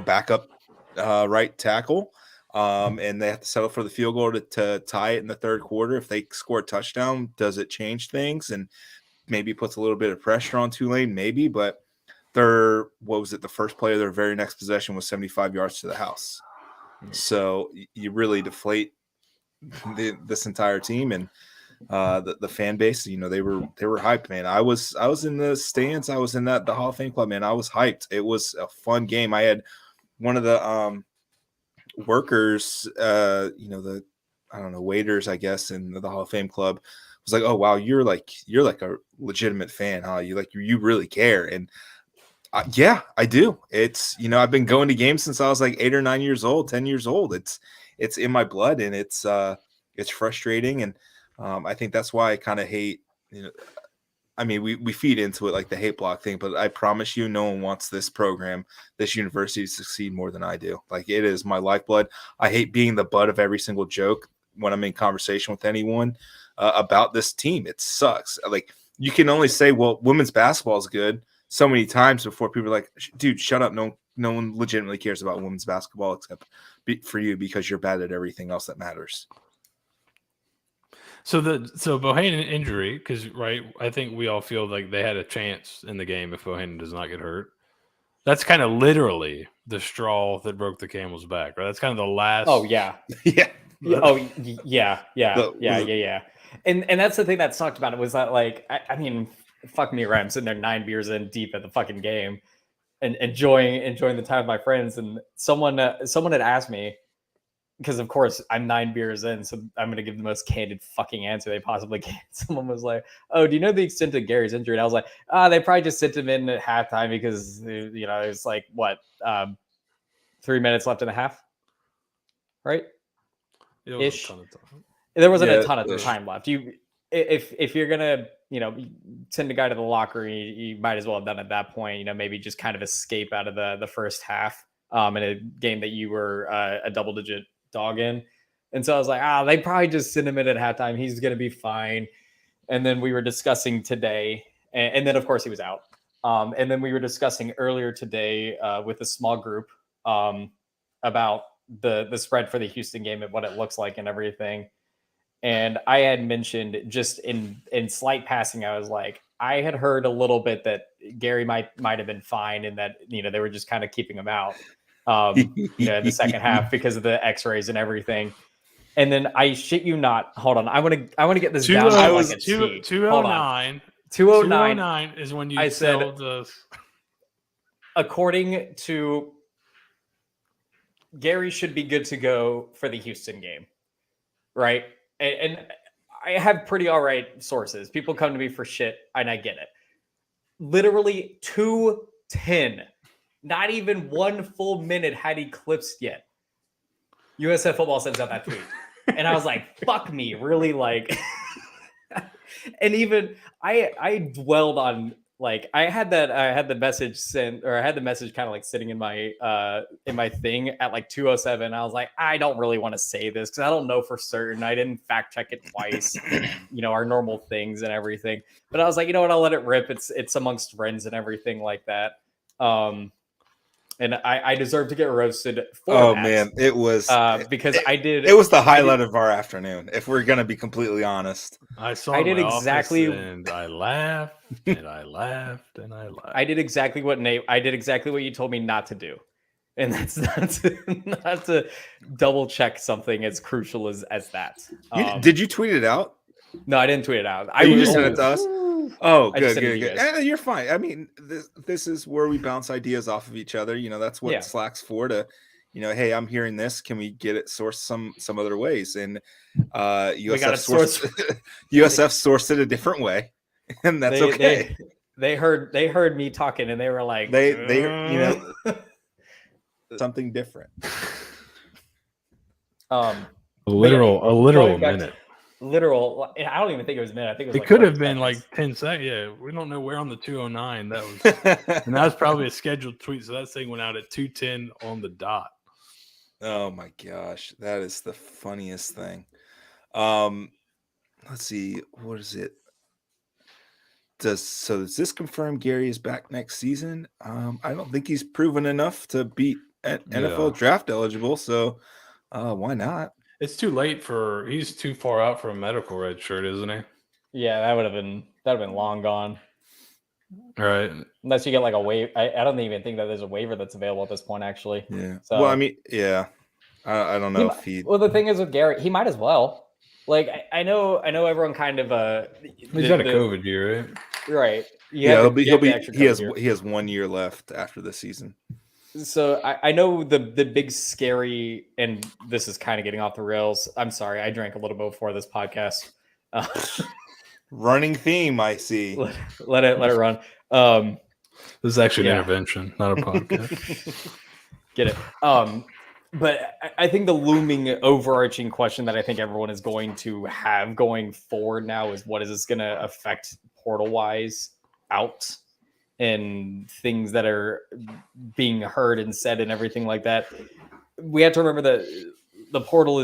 backup right tackle. And they have to settle for the field goal to tie it in the third quarter. If they score a touchdown, does it change things and maybe puts a little bit of pressure on Tulane? Maybe, but the first play of their very next possession was 75 yards to the house. So you really deflate this entire team and the fan base. They were hyped, man. I was in the stands. I was in the Hall of Fame Club, man. I was hyped. It was a fun game. I had one of the workers, waiters, I guess, in the Hall of Fame Club was like, "Oh wow, you're like a legitimate fan, huh? You really care." And yeah, I do. It's I've been going to games since I was like 8 or 9 years old, 10 years old. It's in my blood, and it's frustrating, and I think that's why I kind of hate. We feed into it like the hate block thing, but I promise you, no one wants this program, this university to succeed more than I do. Like, it is my lifeblood. I hate being the butt of every single joke when I'm in conversation with anyone about this team. It sucks. Like, you can only say, well, women's basketball is good so many times before people are like, dude, shut up. No one legitimately cares about women's basketball except for you because you're bad at everything else that matters. So Bohannon injury, because I think we all feel like they had a chance in the game if Bohannon does not get hurt. That's kind of literally the straw that broke the camel's back, right? That's kind of the last. Oh yeah, yeah. Oh yeah. And that's the thing that sucked about it was that, like, I mean, fuck me, right? I'm sitting there 9 beers in deep at the fucking game and enjoying the time with my friends, and someone had asked me. Because, of course, I'm 9 beers in, so I'm going to give the most candid fucking answer they possibly can. Someone was like, "Oh, do you know the extent of Gary's injury?" And I was like, they probably just sent him in at halftime because, it's like, 3 minutes left in the half? Right? Ish. There wasn't a ton of time left. If you're going to, send a guy to the locker, you might as well have done at that point, maybe just kind of escape out of the first half in a game that you were a double-digit dog in. And so I was like, they probably just sent him in at halftime. He's going to be fine. And then we were discussing today, and then of course he was out. And then we were discussing earlier today with a small group about the spread for the Houston game and what it looks like and everything. And I had mentioned just in slight passing, I was like, I had heard a little bit that Gary might have been fine and that, they were just kind of keeping him out. In the second half because of the x-rays and everything. And then I shit you not. Hold on. I want to get this down. I to was like a T. Hold on. 209. 209. 209 is when you I said- told us. According to Gary, should be good to go for the Houston game, right? And I have pretty all right sources. People come to me for shit, and I get it. Literally 2:10, not even one full minute had eclipsed yet. USF football sends out that tweet, and I was like, "Fuck me, really?" Like, and even I dwelled on. Like I had the message sent, or I had the message kind of like sitting in my thing at like 2:07. I was like, I don't really want to say this because I don't know for certain. I didn't fact check it twice, our normal things and everything. But I was like, you know what, I'll let it rip. It's amongst friends and everything like that. And I deserve to get roasted for that. Man, it was because I did. It was the highlight of our afternoon, if we're gonna be completely honest. I did exactly, and I laughed and I laughed and I laughed. I did exactly what you told me not to do, and that's not to double check something as crucial as that. Did you tweet it out? No, I didn't tweet it out. You just sent it to us. Oh, good. You're fine. I mean, this is where we bounce ideas off of each other. That's what Slack's for. To, hey, I'm hearing this. Can we get it sourced some other ways? And USF sourced it a different way, and that's okay. They heard me talking, and they were like, they something different. A literal minute. Literal. I don't even think it was a minute. I think it could have been like 10 seconds. Yeah, we don't know where on the 209 that was, and that was probably a scheduled tweet. So that thing went out at 2:10 on the dot. Oh my gosh, that is the funniest thing. Let's see, what is it? Does this confirm Gary is back next season? I don't think he's proven enough to be NFL draft eligible. So why not? It's too late he's too far out for a medical red shirt, isn't he? Yeah, that would have been long gone. All right. Unless you get like a waiver. I don't even think that there's a waiver that's available at this point, actually. Yeah. So, well, I mean, yeah. I don't know if he. Well, the thing is with Gary, he might as well. Like I know everyone kind of he's got a COVID year, right? Right. He has 1 year left after the season. So I know the big scary, and this is kind of getting off the rails. I'm sorry, I drank a little bit before this podcast. Running theme, I see. Let it run. This is actually an intervention, not a podcast. Get it? But I think the looming overarching question that I think everyone is going to have going forward now is, what is this going to affect portal wise out? And things that are being heard and said and everything like that. We have to remember that the portal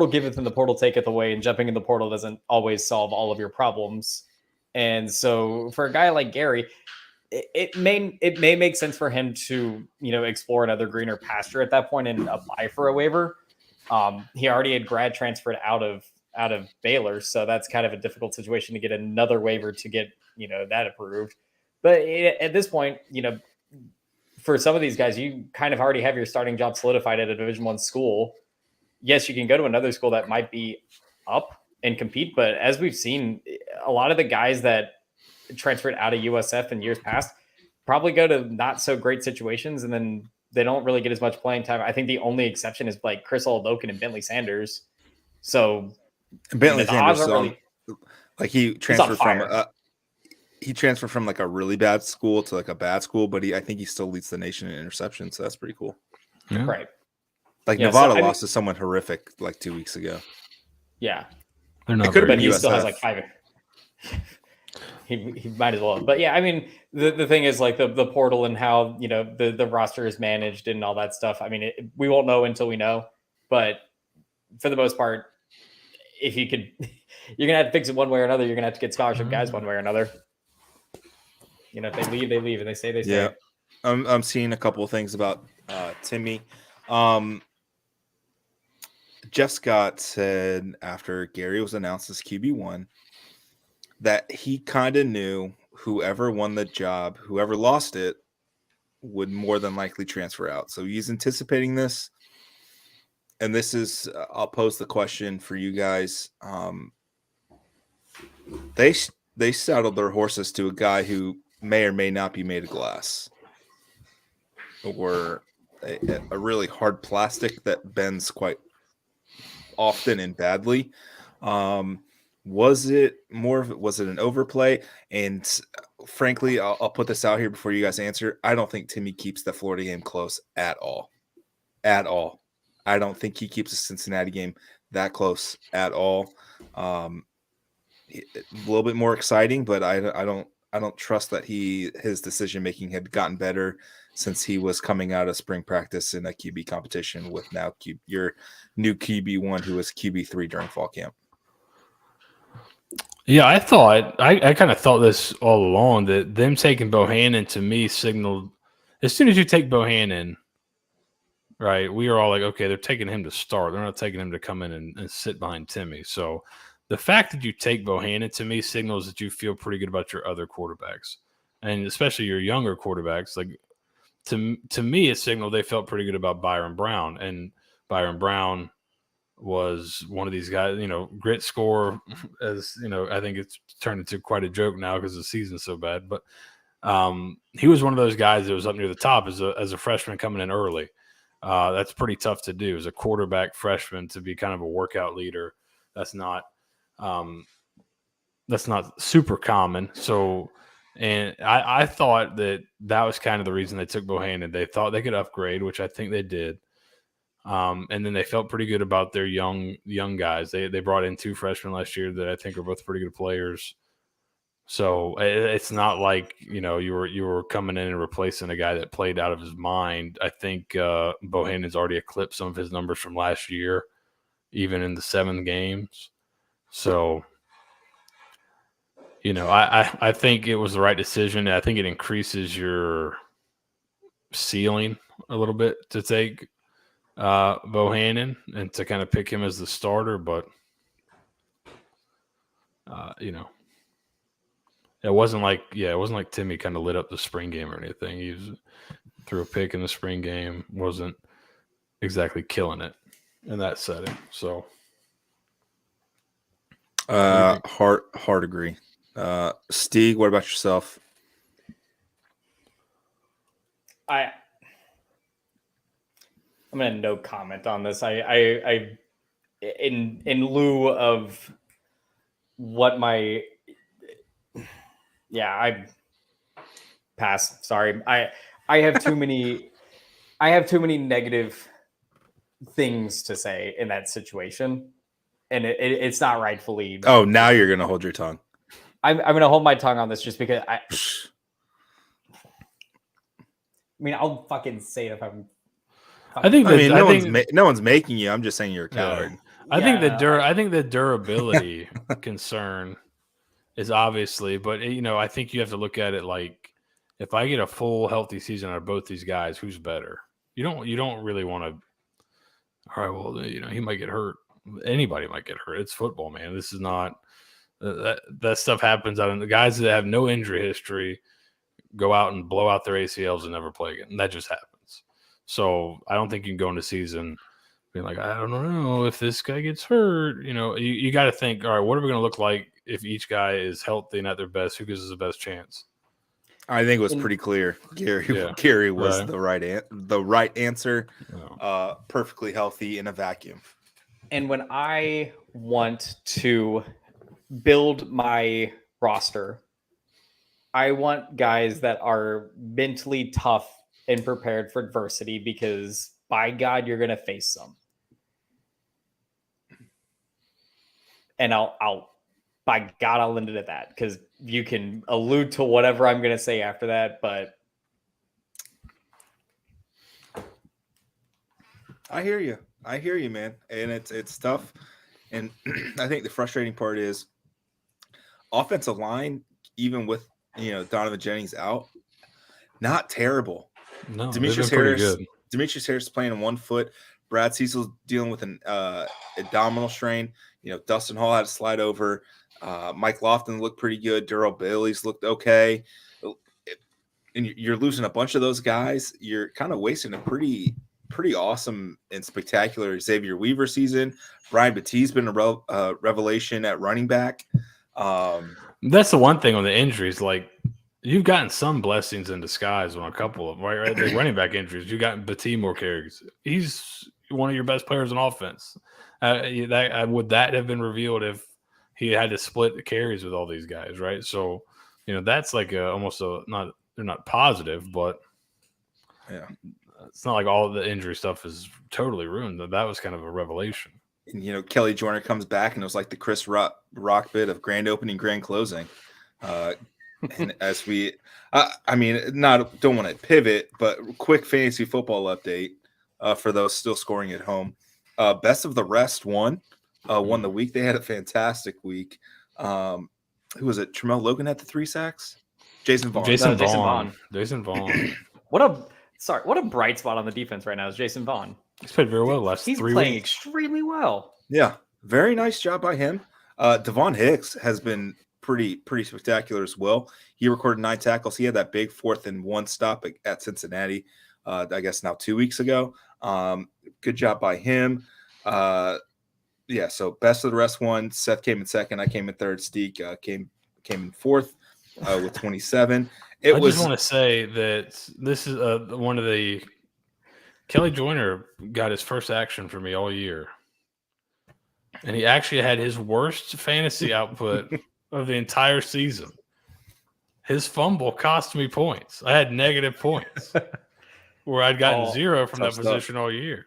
giveth and the portal taketh away, and jumping in the portal doesn't always solve all of your problems. And so for a guy like Gary, it may make sense for him to, explore another greener pasture at that point and apply for a waiver. He already had grad transferred out of Baylor, so that's kind of a difficult situation to get another waiver to get, that approved. But at this point, for some of these guys, you kind of already have your starting job solidified at a Division I school. Yes, you can go to another school that might be up and compete. But as we've seen, a lot of the guys that transferred out of USF in years past probably go to not so great situations, and then they don't really get as much playing time. I think the only exception is like Chris Oldokin and Bentley Sanders. So Bentley Sanders, he transferred from he transferred from like a really bad school to like a bad school, but I think he still leads the nation in interceptions, so that's pretty cool. Yeah. Right. Like Nevada lost to someone horrific like 2 weeks ago. Yeah. They're not, but he still has like 5. He might as well. But yeah, I mean, the thing is like the portal and how, the roster is managed and all that stuff. I mean, we won't know until we know, but for the most part, if you could, you're going to have to fix it one way or another. You're going to have to get scholarship guys one way or another. If they leave, they leave, and they stay, they stay. Yeah, I'm seeing a couple of things about Timmy. Jeff Scott said after Gary was announced as QB1 that he kind of knew whoever won the job, whoever lost it, would more than likely transfer out. So he's anticipating this. and this is I'll pose the question for you guys. They saddled their horses to a guy who may or may not be made of glass, or a really hard plastic that bends quite often and badly. Was it an overplay? And frankly, I'll put this out here before you guys answer. I don't think Timmy keeps the Florida game close at all. At all. I don't think he keeps the Cincinnati game that close at all. A little bit more exciting, but I don't trust that his decision making had gotten better since he was coming out of spring practice in a QB competition with now your new QB1 who was QB3 during fall camp. Yeah, I kind of thought this all along, that them taking Bohannon to me signaled as soon as you take Bohannon, right, we were all like, okay, they're taking him to start. They're not taking him to come in and sit behind Timmy. So the fact that you take Bohannon to me signals that you feel pretty good about your other quarterbacks, and especially your younger quarterbacks. Like to me, it signaled they felt pretty good about Byron Brown, and Byron Brown was one of these guys, grit score, as I think it's turned into quite a joke now because the season's so bad. But he was one of those guys that was up near the top as a freshman coming in early. That's pretty tough to do as a quarterback freshman, to be kind of a workout leader. That's not super common. So, and I thought that was kind of the reason they took Bohannon. They thought they could upgrade, which I think they did. And then they felt pretty good about their young guys. They brought in 2 freshmen last year that I think are both pretty good players. So it's not like you were coming in and replacing a guy that played out of his mind. I think Bohannon's already eclipsed some of his numbers from last year, even in the 7 games. So I think it was the right decision. I think it increases your ceiling a little bit to take Bohannon and to kind of pick him as the starter, but it wasn't like Timmy kind of lit up the spring game or anything. He threw a pick in the spring game, wasn't exactly killing it in that setting. So hard agree. Steeg, what about yourself? I'm gonna no comment on this. I in lieu of what I pass. Sorry, I have too many negative things to say in that situation, and it's not rightfully. Oh, now you're gonna hold your tongue. I'm gonna hold my tongue on this just because I mean, I'll fucking say it if I'm. No one's making you. I'm just saying you're a coward. I think the durability concern is obviously, but I think you have to look at it like, if I get a full healthy season out of both these guys, who's better? You don't really want to. All right, well, he might get hurt. Anybody might get hurt. It's football, man. This is not that stuff happens out in the guys that have no injury history go out and blow out their ACLs and never play again. And that just happens. So I don't think you can go into season being like, I don't know if this guy gets hurt. You got to think, all right, what are we going to look like if each guy is healthy and at their best? Who gives us the best chance? I think it was pretty clear. Gary was the right answer. Oh. Perfectly healthy in a vacuum. And when I want to build my roster, I want guys that are mentally tough and prepared for adversity, because by God, you're going to face some. And I'll end it at that, because you can allude to whatever I'm going to say after that, but I hear you, man. And it's tough. And I think the frustrating part is offensive line, even with Donovan Jennings out, not terrible. No, Demetrius Harris playing on 1 foot. Brad Cecil's dealing with an abdominal strain. Dustin Hall had to slide over. Mike Lofton looked pretty good. Darrell Bailey's looked okay. And you're losing a bunch of those guys. You're kind of wasting a pretty pretty awesome and spectacular Xavier Weaver season. Brian Battee's been a revelation at running back. That's the one thing on the injuries. Like, you've gotten some blessings in disguise on a couple of them, right? The running back injuries. You got Battee more carries. He's one of your best players on offense. Would that have been revealed if he had to split the carries with all these guys, right? So, that's like almost not. They're not positive, but yeah, it's not like all of the injury stuff is totally ruined. That was kind of a revelation. And Kelly Joyner comes back, and it was like the Chris Rock bit of grand opening, grand closing. And as we, don't want to pivot, but quick fantasy football update for those still scoring at home. Best of the Rest won the week. They had a fantastic week. Who was it? Tramel Logan had the 3 sacks. Jason Vaughn. Jason Vaughn. What a bright spot on the defense right now is Jason Vaughn. He's played very well last 3 weeks. He's playing extremely well. Yeah, very nice job by him. Devon Hicks has been pretty spectacular as well. He recorded 9 tackles. He had that big 4th and 1 stop at Cincinnati, I guess now 2 weeks ago. Good job by him. So best of the rest won. Seth came in second. I came in third. Steeg came in fourth with 27. I just want to say that this is one of the Kelly Joyner got his first action for me all year. And he actually had his worst fantasy output of the entire season. His fumble cost me points. I had negative points where I'd gotten 0 from that position all year.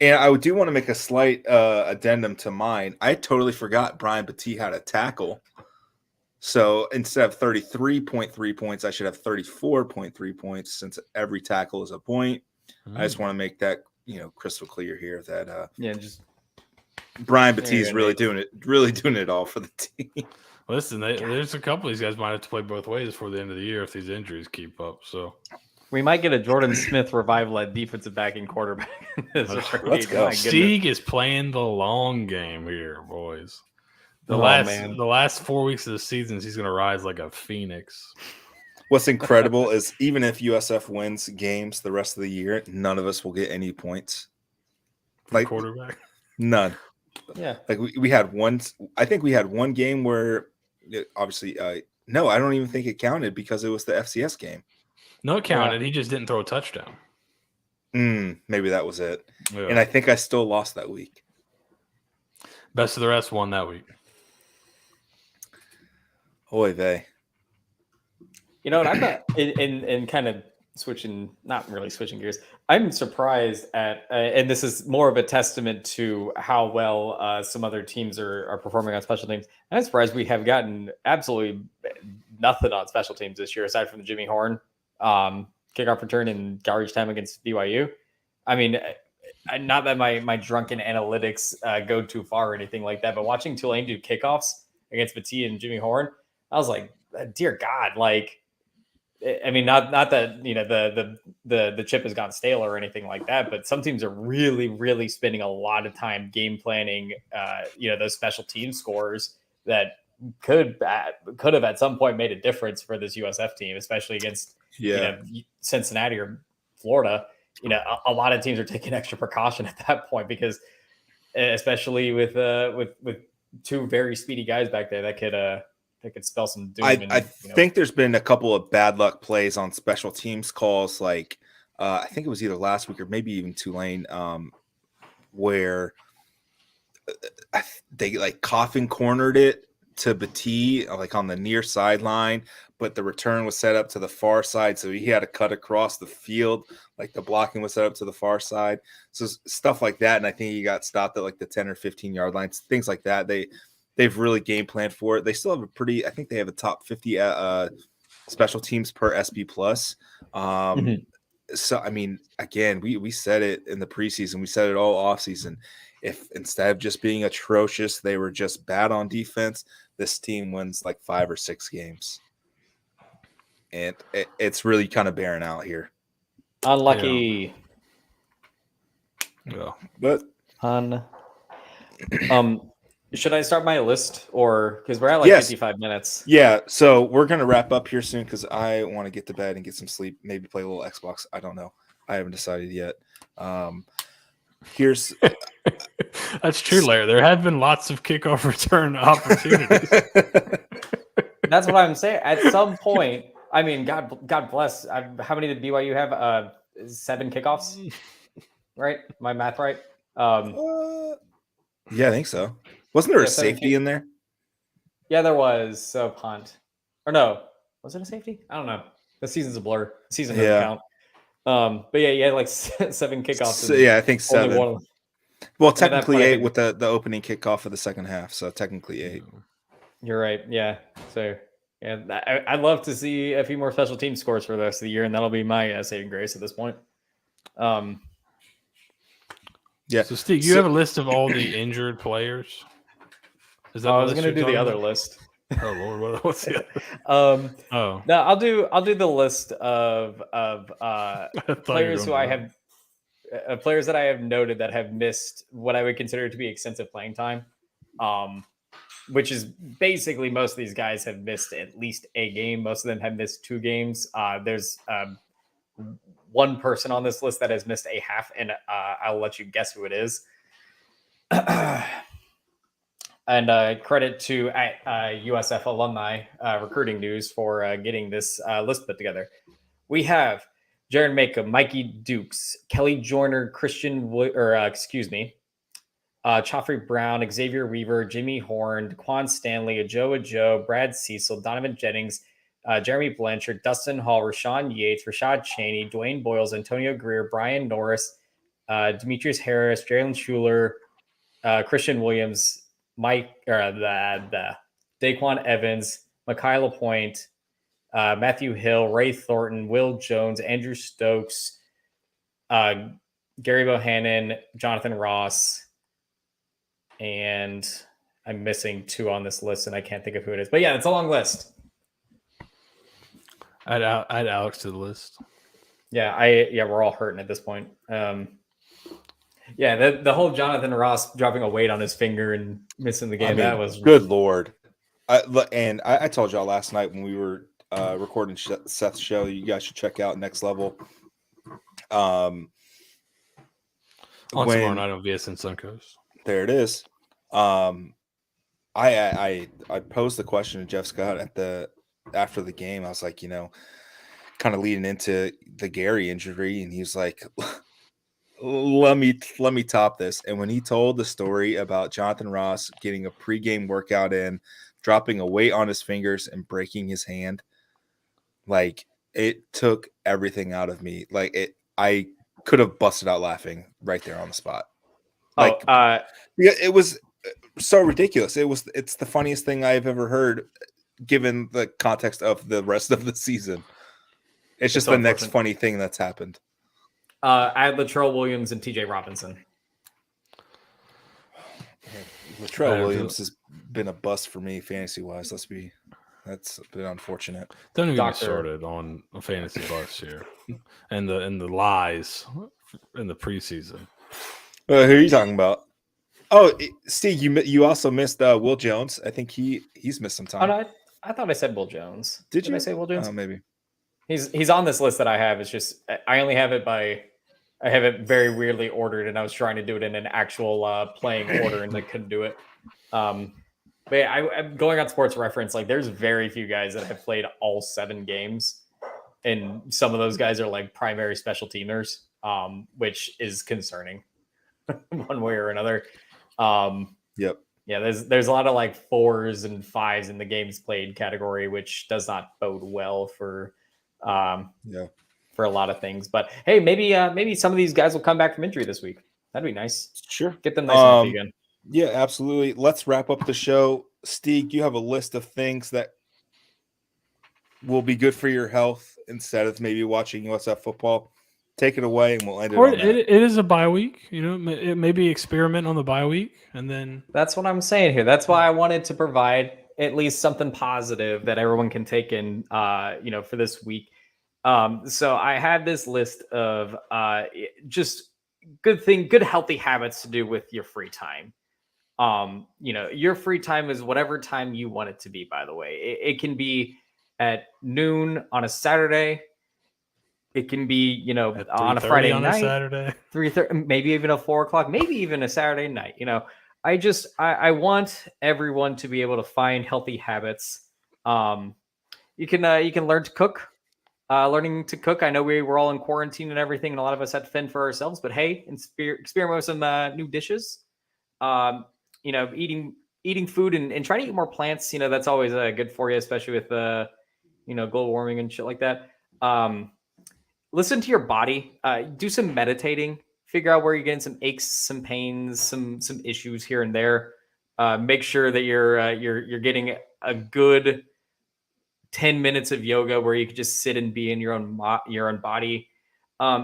And I do want to make a slight addendum to mine. I totally forgot Brian Battee had a tackle. So instead of 33.3 points, I should have 34.3 points since every tackle is a point. I just want to make that crystal clear here that Brian Battee is really doing it all for the team. Listen, there's a couple of these guys might have to play both ways before the end of the year if these injuries keep up. So we might get a Jordan Smith revival at defensive back and quarterback. Let's go. Steeg is playing the long game here, boys. The last 4 weeks of the season, he's going to rise like a phoenix. What's incredible is even if USF wins games the rest of the year, none of us will get any points. Like quarterback, none. Yeah, like we had one. I think we had one game where, obviously, no, I don't even think it counted because it was the FCS game. No, it counted. Yeah. He just didn't throw a touchdown. Maybe that was it. Yeah. And I think I still lost that week. Best of the rest won that week. Oy vey. And I'm not in kind of not really switching gears. I'm surprised at, and this is more of a testament to how well some other teams are performing on special teams. I'm surprised we have gotten absolutely nothing on special teams this year, aside from the Jimmy Horn kickoff return and garbage time against BYU. I mean, not that my drunken analytics go too far or anything like that, but watching Tulane do kickoffs against Battee and Jimmy Horn, I was like, dear God, like, I mean, not that the chip has gone stale or anything like that, but some teams are really, really spending a lot of time game planning, those special team scores that could have at some point made a difference for this USF team, especially against Cincinnati or Florida. A lot of teams are taking extra precaution at that point because, especially with two very speedy guys back there that could spell some doom. I think there's been a couple of bad luck plays on special teams calls. Like I think it was either last week or maybe even Tulane, where they like coffin cornered it to Battee, like on the near sideline, but the return was set up to the far side, so he had to cut across the field. Like the blocking was set up to the far side, so stuff like that. And I think he got stopped at like the 10 or 15 yard lines, things like that. They've really game planned for it. They still have I think they have a top 50 special teams per SP plus. So, I mean, again, we said it in the preseason. We said it all offseason. If instead of just being atrocious, they were just bad on defense, this team wins like 5 or 6 games. And it's really kind of bearing out here. Unlucky. Yeah. But should I start my list or because we're at like 55 minutes? Yeah. So we're going to wrap up here soon because I want to get to bed and get some sleep, maybe play a little Xbox. I don't know. I haven't decided yet. Here's That's true, Larry. There have been lots of kickoff return opportunities. That's what I'm saying. At some point, I mean, God bless. How many did BYU have? 7 kickoffs, right? My math right? Yeah, I think so. Wasn't there a 7 safety in there? Yeah, there was a punt. Or no, was it a safety? I don't know. The season's a blur. The season doesn't count. But yeah, you had like 7 kickoffs. So, yeah, I think 7. One. Well, technically 8 with the opening kickoff of the second half. So technically 8. You're right. Yeah. So yeah, I'd love to see a few more special team scores for the rest of the year, and that'll be my saving grace at this point. Yeah. So, Steve, you have a list of all the injured players? Is that I was going to do the other list. Oh Lord, what's the other? No, I'll do the list of players who I have players that I have noted that have missed what I would consider to be extensive playing time. Which is basically most of these guys have missed at least a game. Most of them have missed 2 games. There's one person on this list that has missed a half, and I'll let you guess who it is. And credit to USF alumni recruiting news for getting this list put together. We have Jaron Mako, Mikey Dukes, Kelly Joyner, Chaffrey Brown, Xavier Weaver, Jimmy Horn, Daquan Stanley, Ajo, Brad Cecil, Donovan Jennings, Jeremy Blanchard, Dustin Hall, Rashawn Yates, Rashad Cheney, Dwayne Boyles, Antonio Greer, Brian Norris, Demetrius Harris, Jalen Schuler, Christian Williams, Daquan Evans, Micah LaPointe, Matthew Hill, Ray Thornton, Will Jones, Andrew Stokes, Gary Bohannon, Jonathan Ross, and I'm missing 2 on this list, and I can't think of who it is. But yeah, it's a long list. I'd add Alex to the list. Yeah, we're all hurting at this point. The whole Jonathan Ross dropping a weight on his finger and missing the game, that was good Lord. I told y'all last night when we were recording Seth's show, you guys should check out Next Level. On tomorrow night on VSN Suncoast. There it is. I posed the question to Jeff Scott after the game. I was like, kind of leading into the Gary injury, and he was like, let me top this. And when he told the story about Jonathan Ross getting a pregame workout in, dropping a weight on his fingers and breaking his hand, like, it took everything out of me. Like, I could have busted out laughing right there on the spot. Like, it was so ridiculous. It's the funniest thing I've ever heard, given the context of the rest of the season. It's just the next funny thing that's happened. I had Latrell Williams and TJ Robinson. Latrell Williams has been a bust for me fantasy wise. That's been unfortunate. Don't even get started on a fantasy bust here, and the lies in the preseason. Who are you talking about? Oh, Steve, you also missed Will Jones. I think he's missed some time. Oh, no, I thought I said Will Jones. Did you? I say Will Jones? Oh, maybe. He's on this list that I have. It's just I only have it I have it very weirdly ordered, and I was trying to do it in an actual playing order, and I couldn't do it. But yeah, I'm going on Sports Reference. Like, there's very few guys that have played all 7 games, and some of those guys are like primary special teamers, which is concerning, one way or another. Yep. Yeah, there's a lot of like 4s and 5s in the games played category, which does not bode well for for a lot of things. But hey, maybe some of these guys will come back from injury this week. That'd be nice. Sure. Get them nice and healthy again. Yeah, absolutely. Let's wrap up the show. Steeg, you have a list of things that will be good for your health instead of maybe watching USF football. Take it away, and we'll end it. Or it is a bye week. It maybe experiment on the bye week, and then that's what I'm saying here. That's why I wanted to provide at least something positive that everyone can take in, for this week. So I have this list of just good healthy habits to do with your free time. Your free time is whatever time you want it to be, by the way. It can be at noon on a Saturday. It can be, you know, At on a 3:30 Friday on a night, Saturday. 3:30, maybe even a 4 o'clock, maybe even a Saturday night. You know, I want everyone to be able to find healthy habits. You can learn to cook. Learning to cook. I know we were all in quarantine and everything, and a lot of us had to fend for ourselves. But hey, experiment with some new dishes. You know, eating food and try to eat more plants. You know, that's always good for you, especially with you know, global warming and shit like that. Listen to your body. Do some meditating. Figure out where you're getting some aches, some pains, some issues here and there. Make sure that you're getting a good 10 minutes of yoga where you can just sit and be in your own body.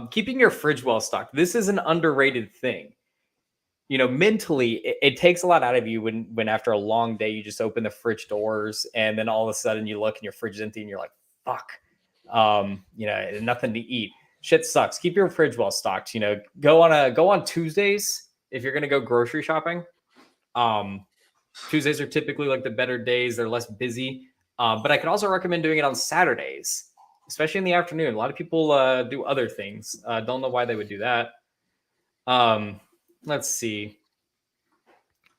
Keeping your fridge well stocked. This is an underrated thing. You know, mentally, it takes a lot out of you when after a long day you just open the fridge doors and then all of a sudden you look and your fridge is empty and you're like, fuck. You know, nothing to eat. Shit sucks. Keep your fridge well stocked. You know, go on Tuesdays if you're gonna go grocery shopping. Tuesdays are typically like the better days. They're less busy. But I could also recommend doing it on Saturdays, especially in the afternoon. A lot of people do other things. Don't know why they would do that. Let's see.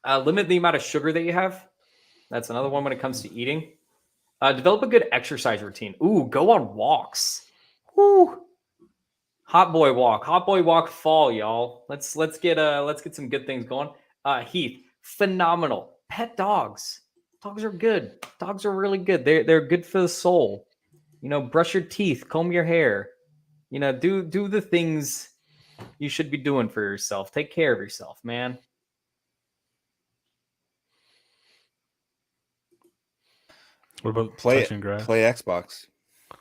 Limit the amount of sugar that you have. That's another one when it comes to eating. Develop a good exercise routine. Ooh, go on walks. Woo. Hot boy walk fall, y'all. Let's get some good things going. Heath, phenomenal. Pet dogs. Dogs are good. Dogs are really good. They're good for the soul. You know, brush your teeth, comb your hair. You know, do the things you should be doing for yourself. Take care of yourself, man. What about Play touching grass? Play Xbox.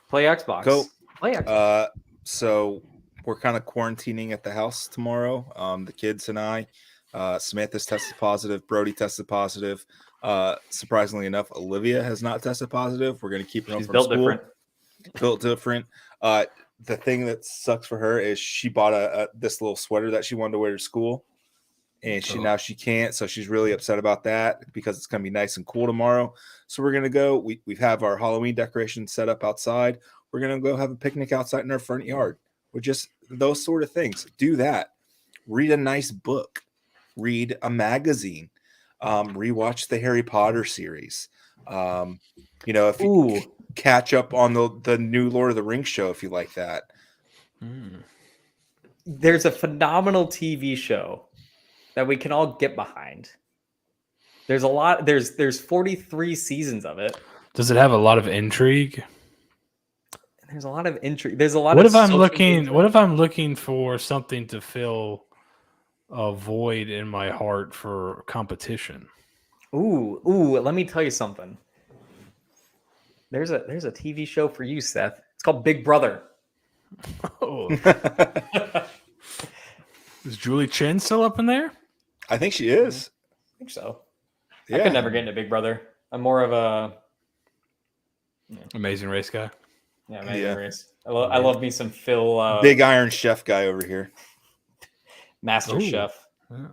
Play Xbox. Go. Play Xbox. So we're kind of quarantining at the house tomorrow. The kids and I. Samantha's tested positive. Brody tested positive. Surprisingly enough, Olivia has not tested positive. We're going to keep her home She's from built school. different. Built different. The thing that sucks for her is she bought this little sweater that she wanted to wear to school, and now she can't. So she's really upset about that because it's going to be nice and cool tomorrow. So we're going to go. We have our Halloween decorations set up outside. We're going to go have a picnic outside in our front yard. We're just those sort of things. Do that. Read a nice book. Read a magazine. Rewatch the Harry Potter series. You know, if you catch up on the new Lord of the Rings show, if you like that. There's a phenomenal TV show that we can all get behind. There's a lot. There's 43 seasons of it. Does it have a lot of intrigue? There's a lot of intrigue. There's a lot. What of if I'm looking? What if I'm looking for something to fill a void in my heart for competition? Ooh! Let me tell you something. There's a TV show for you, Seth. It's called Big Brother. Oh. Is Julie Chen still up in there? I think she is. I think so. Yeah. I could never get into Big Brother. I'm more of a Amazing Race guy. Yeah, Amazing Race. I love me some Phil. Big Iron Chef guy over here. Master Chef. Yeah.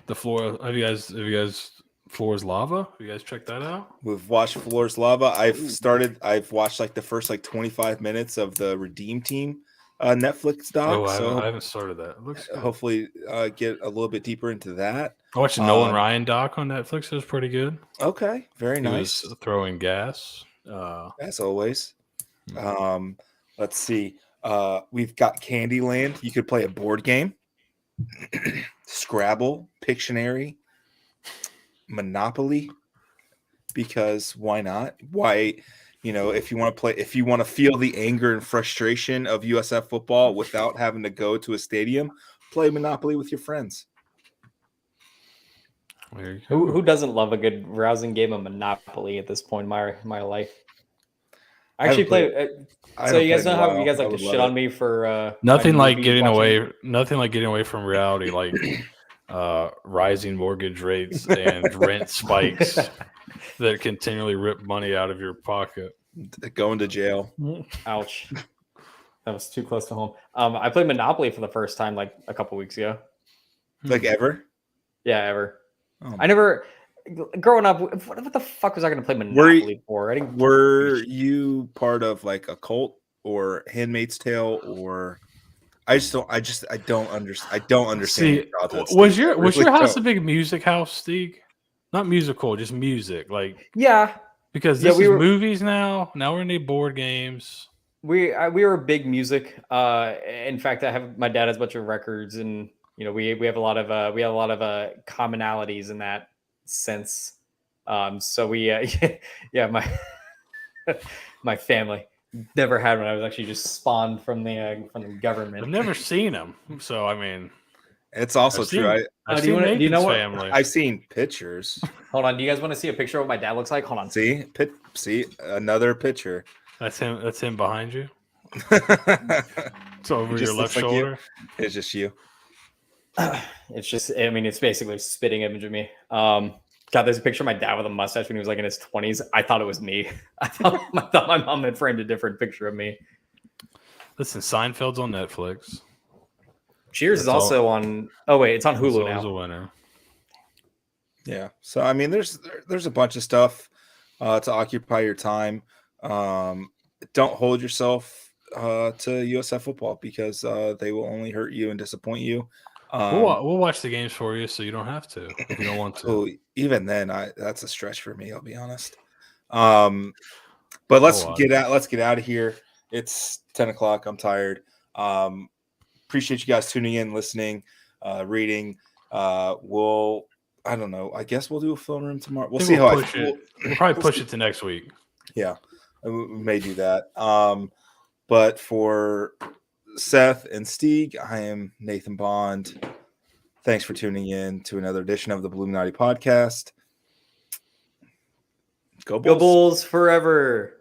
The floor. Have you guys Floor's Lava? Have you guys checked that out? We've watched Floor's Lava. I've watched like the first 25 minutes of the Redeem Team Netflix doc. I haven't started that. It looks good. Hopefully get a little bit deeper into that. I watched the Nolan Ryan doc on Netflix. It was pretty good. Okay, very nice. He was throwing gas. As always. Let's see. We've got Candyland. You could play a board game. Scrabble, Pictionary, Monopoly. Because why not? Why, if you want to feel the anger and frustration of USF football without having to go to a stadium, play Monopoly with your friends. Who doesn't love a good rousing game of Monopoly at this point in my life? I actually play. So you guys know how you guys like to shit on me for nothing like getting away from reality, like rising mortgage rates and rent spikes that continually rip money out of your pocket. Going to jail. Ouch. That was too close to home. I played Monopoly for the first time like a couple weeks ago. Like ever? Yeah, ever. Oh, I never. Growing up, what the fuck was I going to play Monopoly for? Were you part of like a cult or Handmaid's Tale or I don't understand See, your childhood. was Steve. I your really house a don't. big music house, Steeg? Not musical, just music. Like Yeah, because Yeah, this we is were- movies now. Now we're into board games. we were big music. In fact, my dad has a bunch of records, and we have a lot of commonalities in that sense. So we yeah, my family never had one. I was actually just spawned from the government. I've never seen them, so I mean, It's also I've true. seen, I've do you seen wanna- do you know Nathan's what- family. I've seen pictures. Hold on, do you guys want to see a picture of what my dad looks like? Hold on. See another picture. That's him. That's him behind you. It's It's over your left shoulder. It's just you. It's just, I mean, it's basically a spitting image of me. God, there's a picture of my dad with a mustache when he was like in his 20s. I thought it was me. I thought my mom had framed a different picture of me. Listen, Seinfeld's on Netflix. Cheers is That's also on. Oh wait, it's on It's Hulu always a now. winner. Yeah. So I mean, there's a bunch of stuff to occupy your time. Don't hold yourself to USF football because they will only hurt you and disappoint you. We'll watch the games for you, so you don't have to if you don't want to. Oh, even then, that's a stretch for me. I'll be honest. But let's watch. get out of here. It's 10 o'clock. I'm tired. Appreciate you guys tuning in, listening, reading. I don't know. I guess we'll do a film room tomorrow. We'll see how push it. We'll probably push it to next week. Yeah, we may do that. But for Seth and Steeg, I am Nathan Bond. Thanks for tuning in to another edition of the Bulluminati podcast. Go Go Bulls forever.